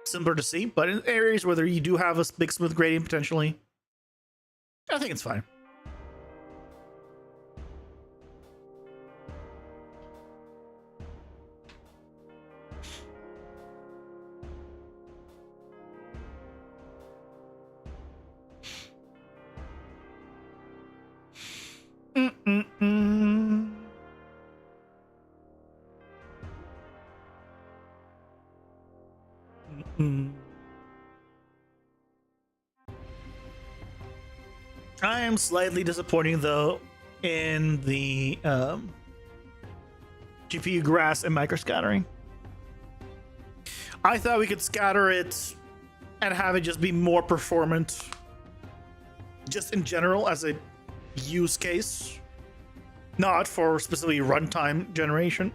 simpler to see. But in areas where you do have a big smooth gradient potentially, I think it's fine. I am slightly disappointing though in the GPU grass and microscattering. I thought we could scatter it and have it just be more performant, just in general as a use case, not for specifically runtime generation.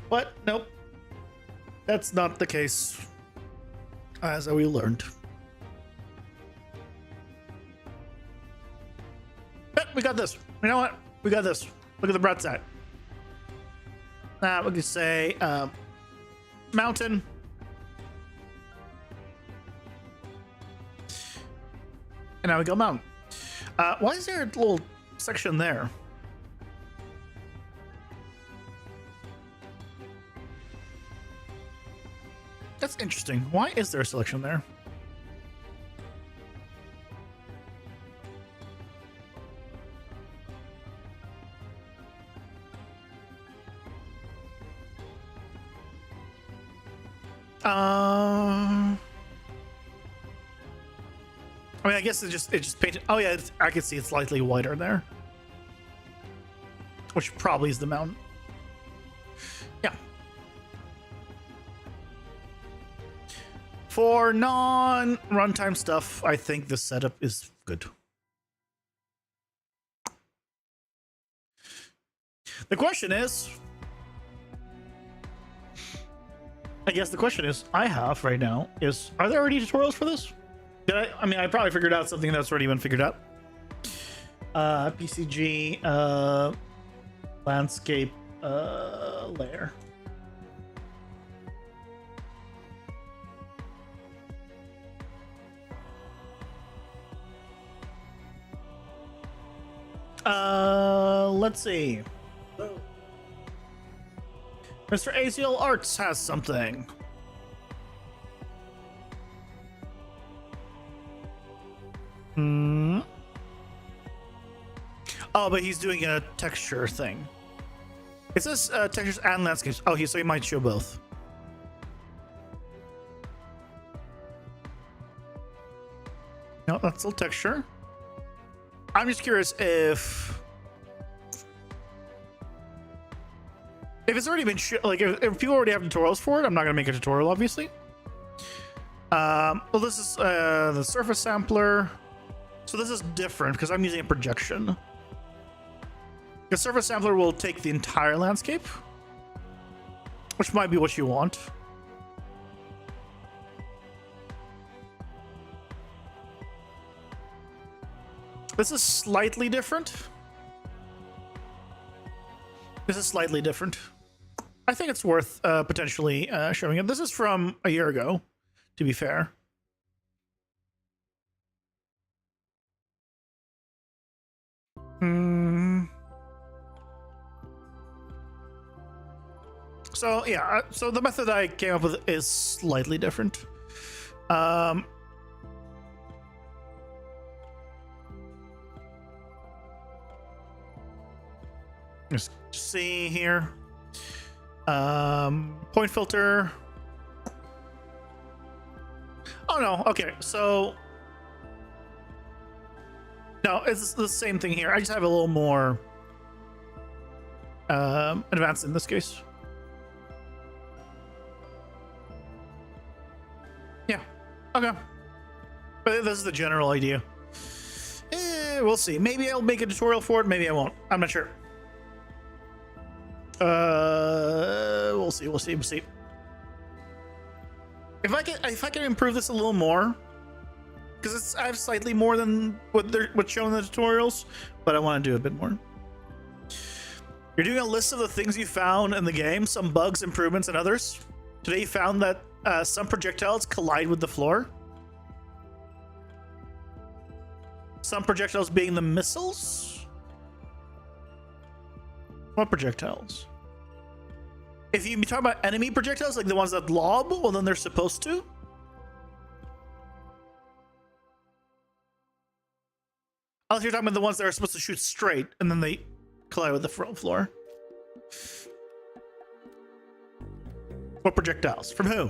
But nope, that's not the case, as we learned. But we got this. You know what? We got this. Look at the breadth set. We could say mountain. And now we go mountain. Why is there a little section there? That's interesting. Why is there a selection there? I mean, I guess it just painted. Oh yeah, I can see it's slightly wider there, which probably is the mountain. Yeah. For non-runtime stuff, I think this setup is good. The question is, I guess the question is, I have right now is, are there already tutorials for this? I mean, I probably figured out something that's already been figured out. PCG landscape layer. Let's see. Mr. ACL Arts has something. Hmm. Oh, but he's doing a texture thing. It says textures and landscapes. Oh, so he might show both. No, that's still texture. I'm just curious if it's already been like if people already have tutorials for it. I'm not gonna make a tutorial, obviously. Well, this is the surface sampler, so this is different because I'm using a projection. The surface sampler will take the entire landscape, which might be what you want. This is slightly different. This is slightly different. I think it's worth potentially showing it. This is from a year ago, to be fair. So yeah, so the method I came up with is slightly different. Just see here. Point filter. Oh no, okay, so no, it's the same thing here. I just have a little more advanced in this case. Yeah, okay. But this is the general idea. We'll see. Maybe I'll make a tutorial for it, maybe I won't. I'm not sure. We'll see. If I can improve this a little more, because I have slightly more than what's shown in the tutorials, but I want to do a bit more. You're doing a list of the things you found in the game, some bugs, improvements, and others. Today you found that some projectiles collide with the floor. Some projectiles being the missiles. What projectiles? If you talk about enemy projectiles, like the ones that lob, well, then they're supposed to. Unless you're talking about the ones that are supposed to shoot straight, and then they collide with the front floor. What projectiles? From who?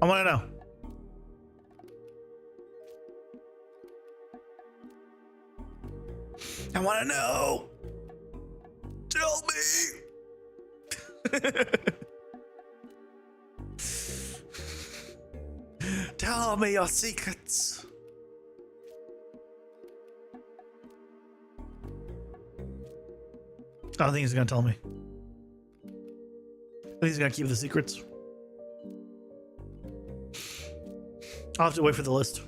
I want to know. I want to know. Tell me. Tell me your secrets. I don't think he's gonna tell me. I think he's gonna keep the secrets. I'll have to wait for the list.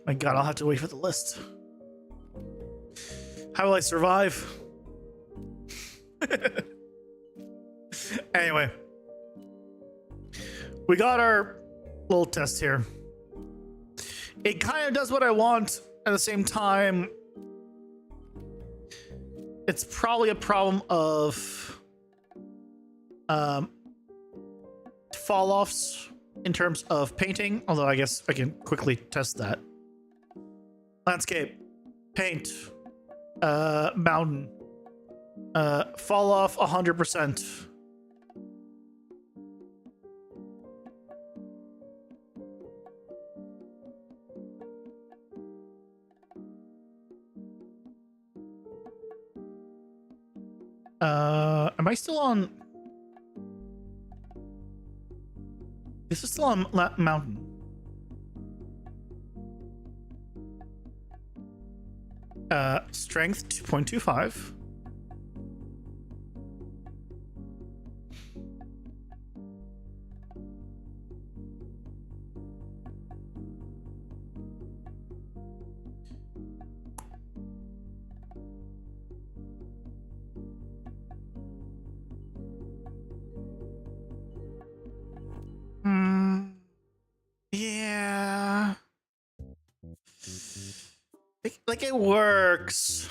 My God, I'll have to wait for the list. How will I survive? Anyway, we got our little test here. It kind of does what I want. At the same time, it's probably a problem of fall-offs in terms of painting, although I guess I can quickly test that. Landscape, paint, mountain, fall off 100%. Am I still on? This is still on mountain. Strength 2.25. like it works.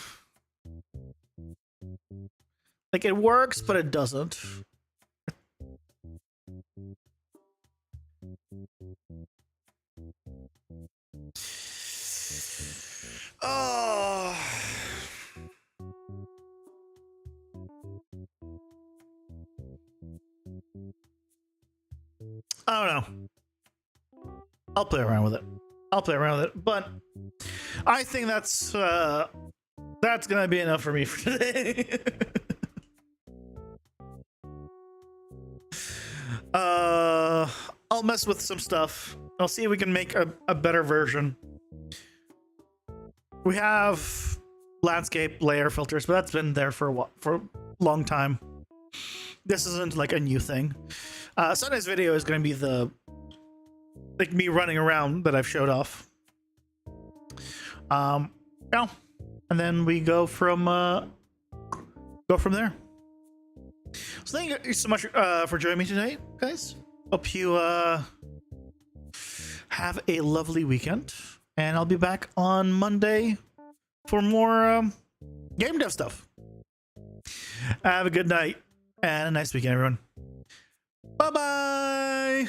Like it works, but it doesn't. Oh. I don't know. I'll play around with it. But I think that's gonna be enough for me for today. I'll mess with some stuff. I'll see if we can make a better version. We have landscape layer filters, but that's been there for a long time. This isn't like a new thing. Sunday's video is going to be the like me running around that I've showed off. Yeah, and then we go from there. So thank you so much for joining me today, guys. Hope you have a lovely weekend, and I'll be back on Monday for more game dev stuff. Have a good night and a nice weekend, everyone. Bye bye.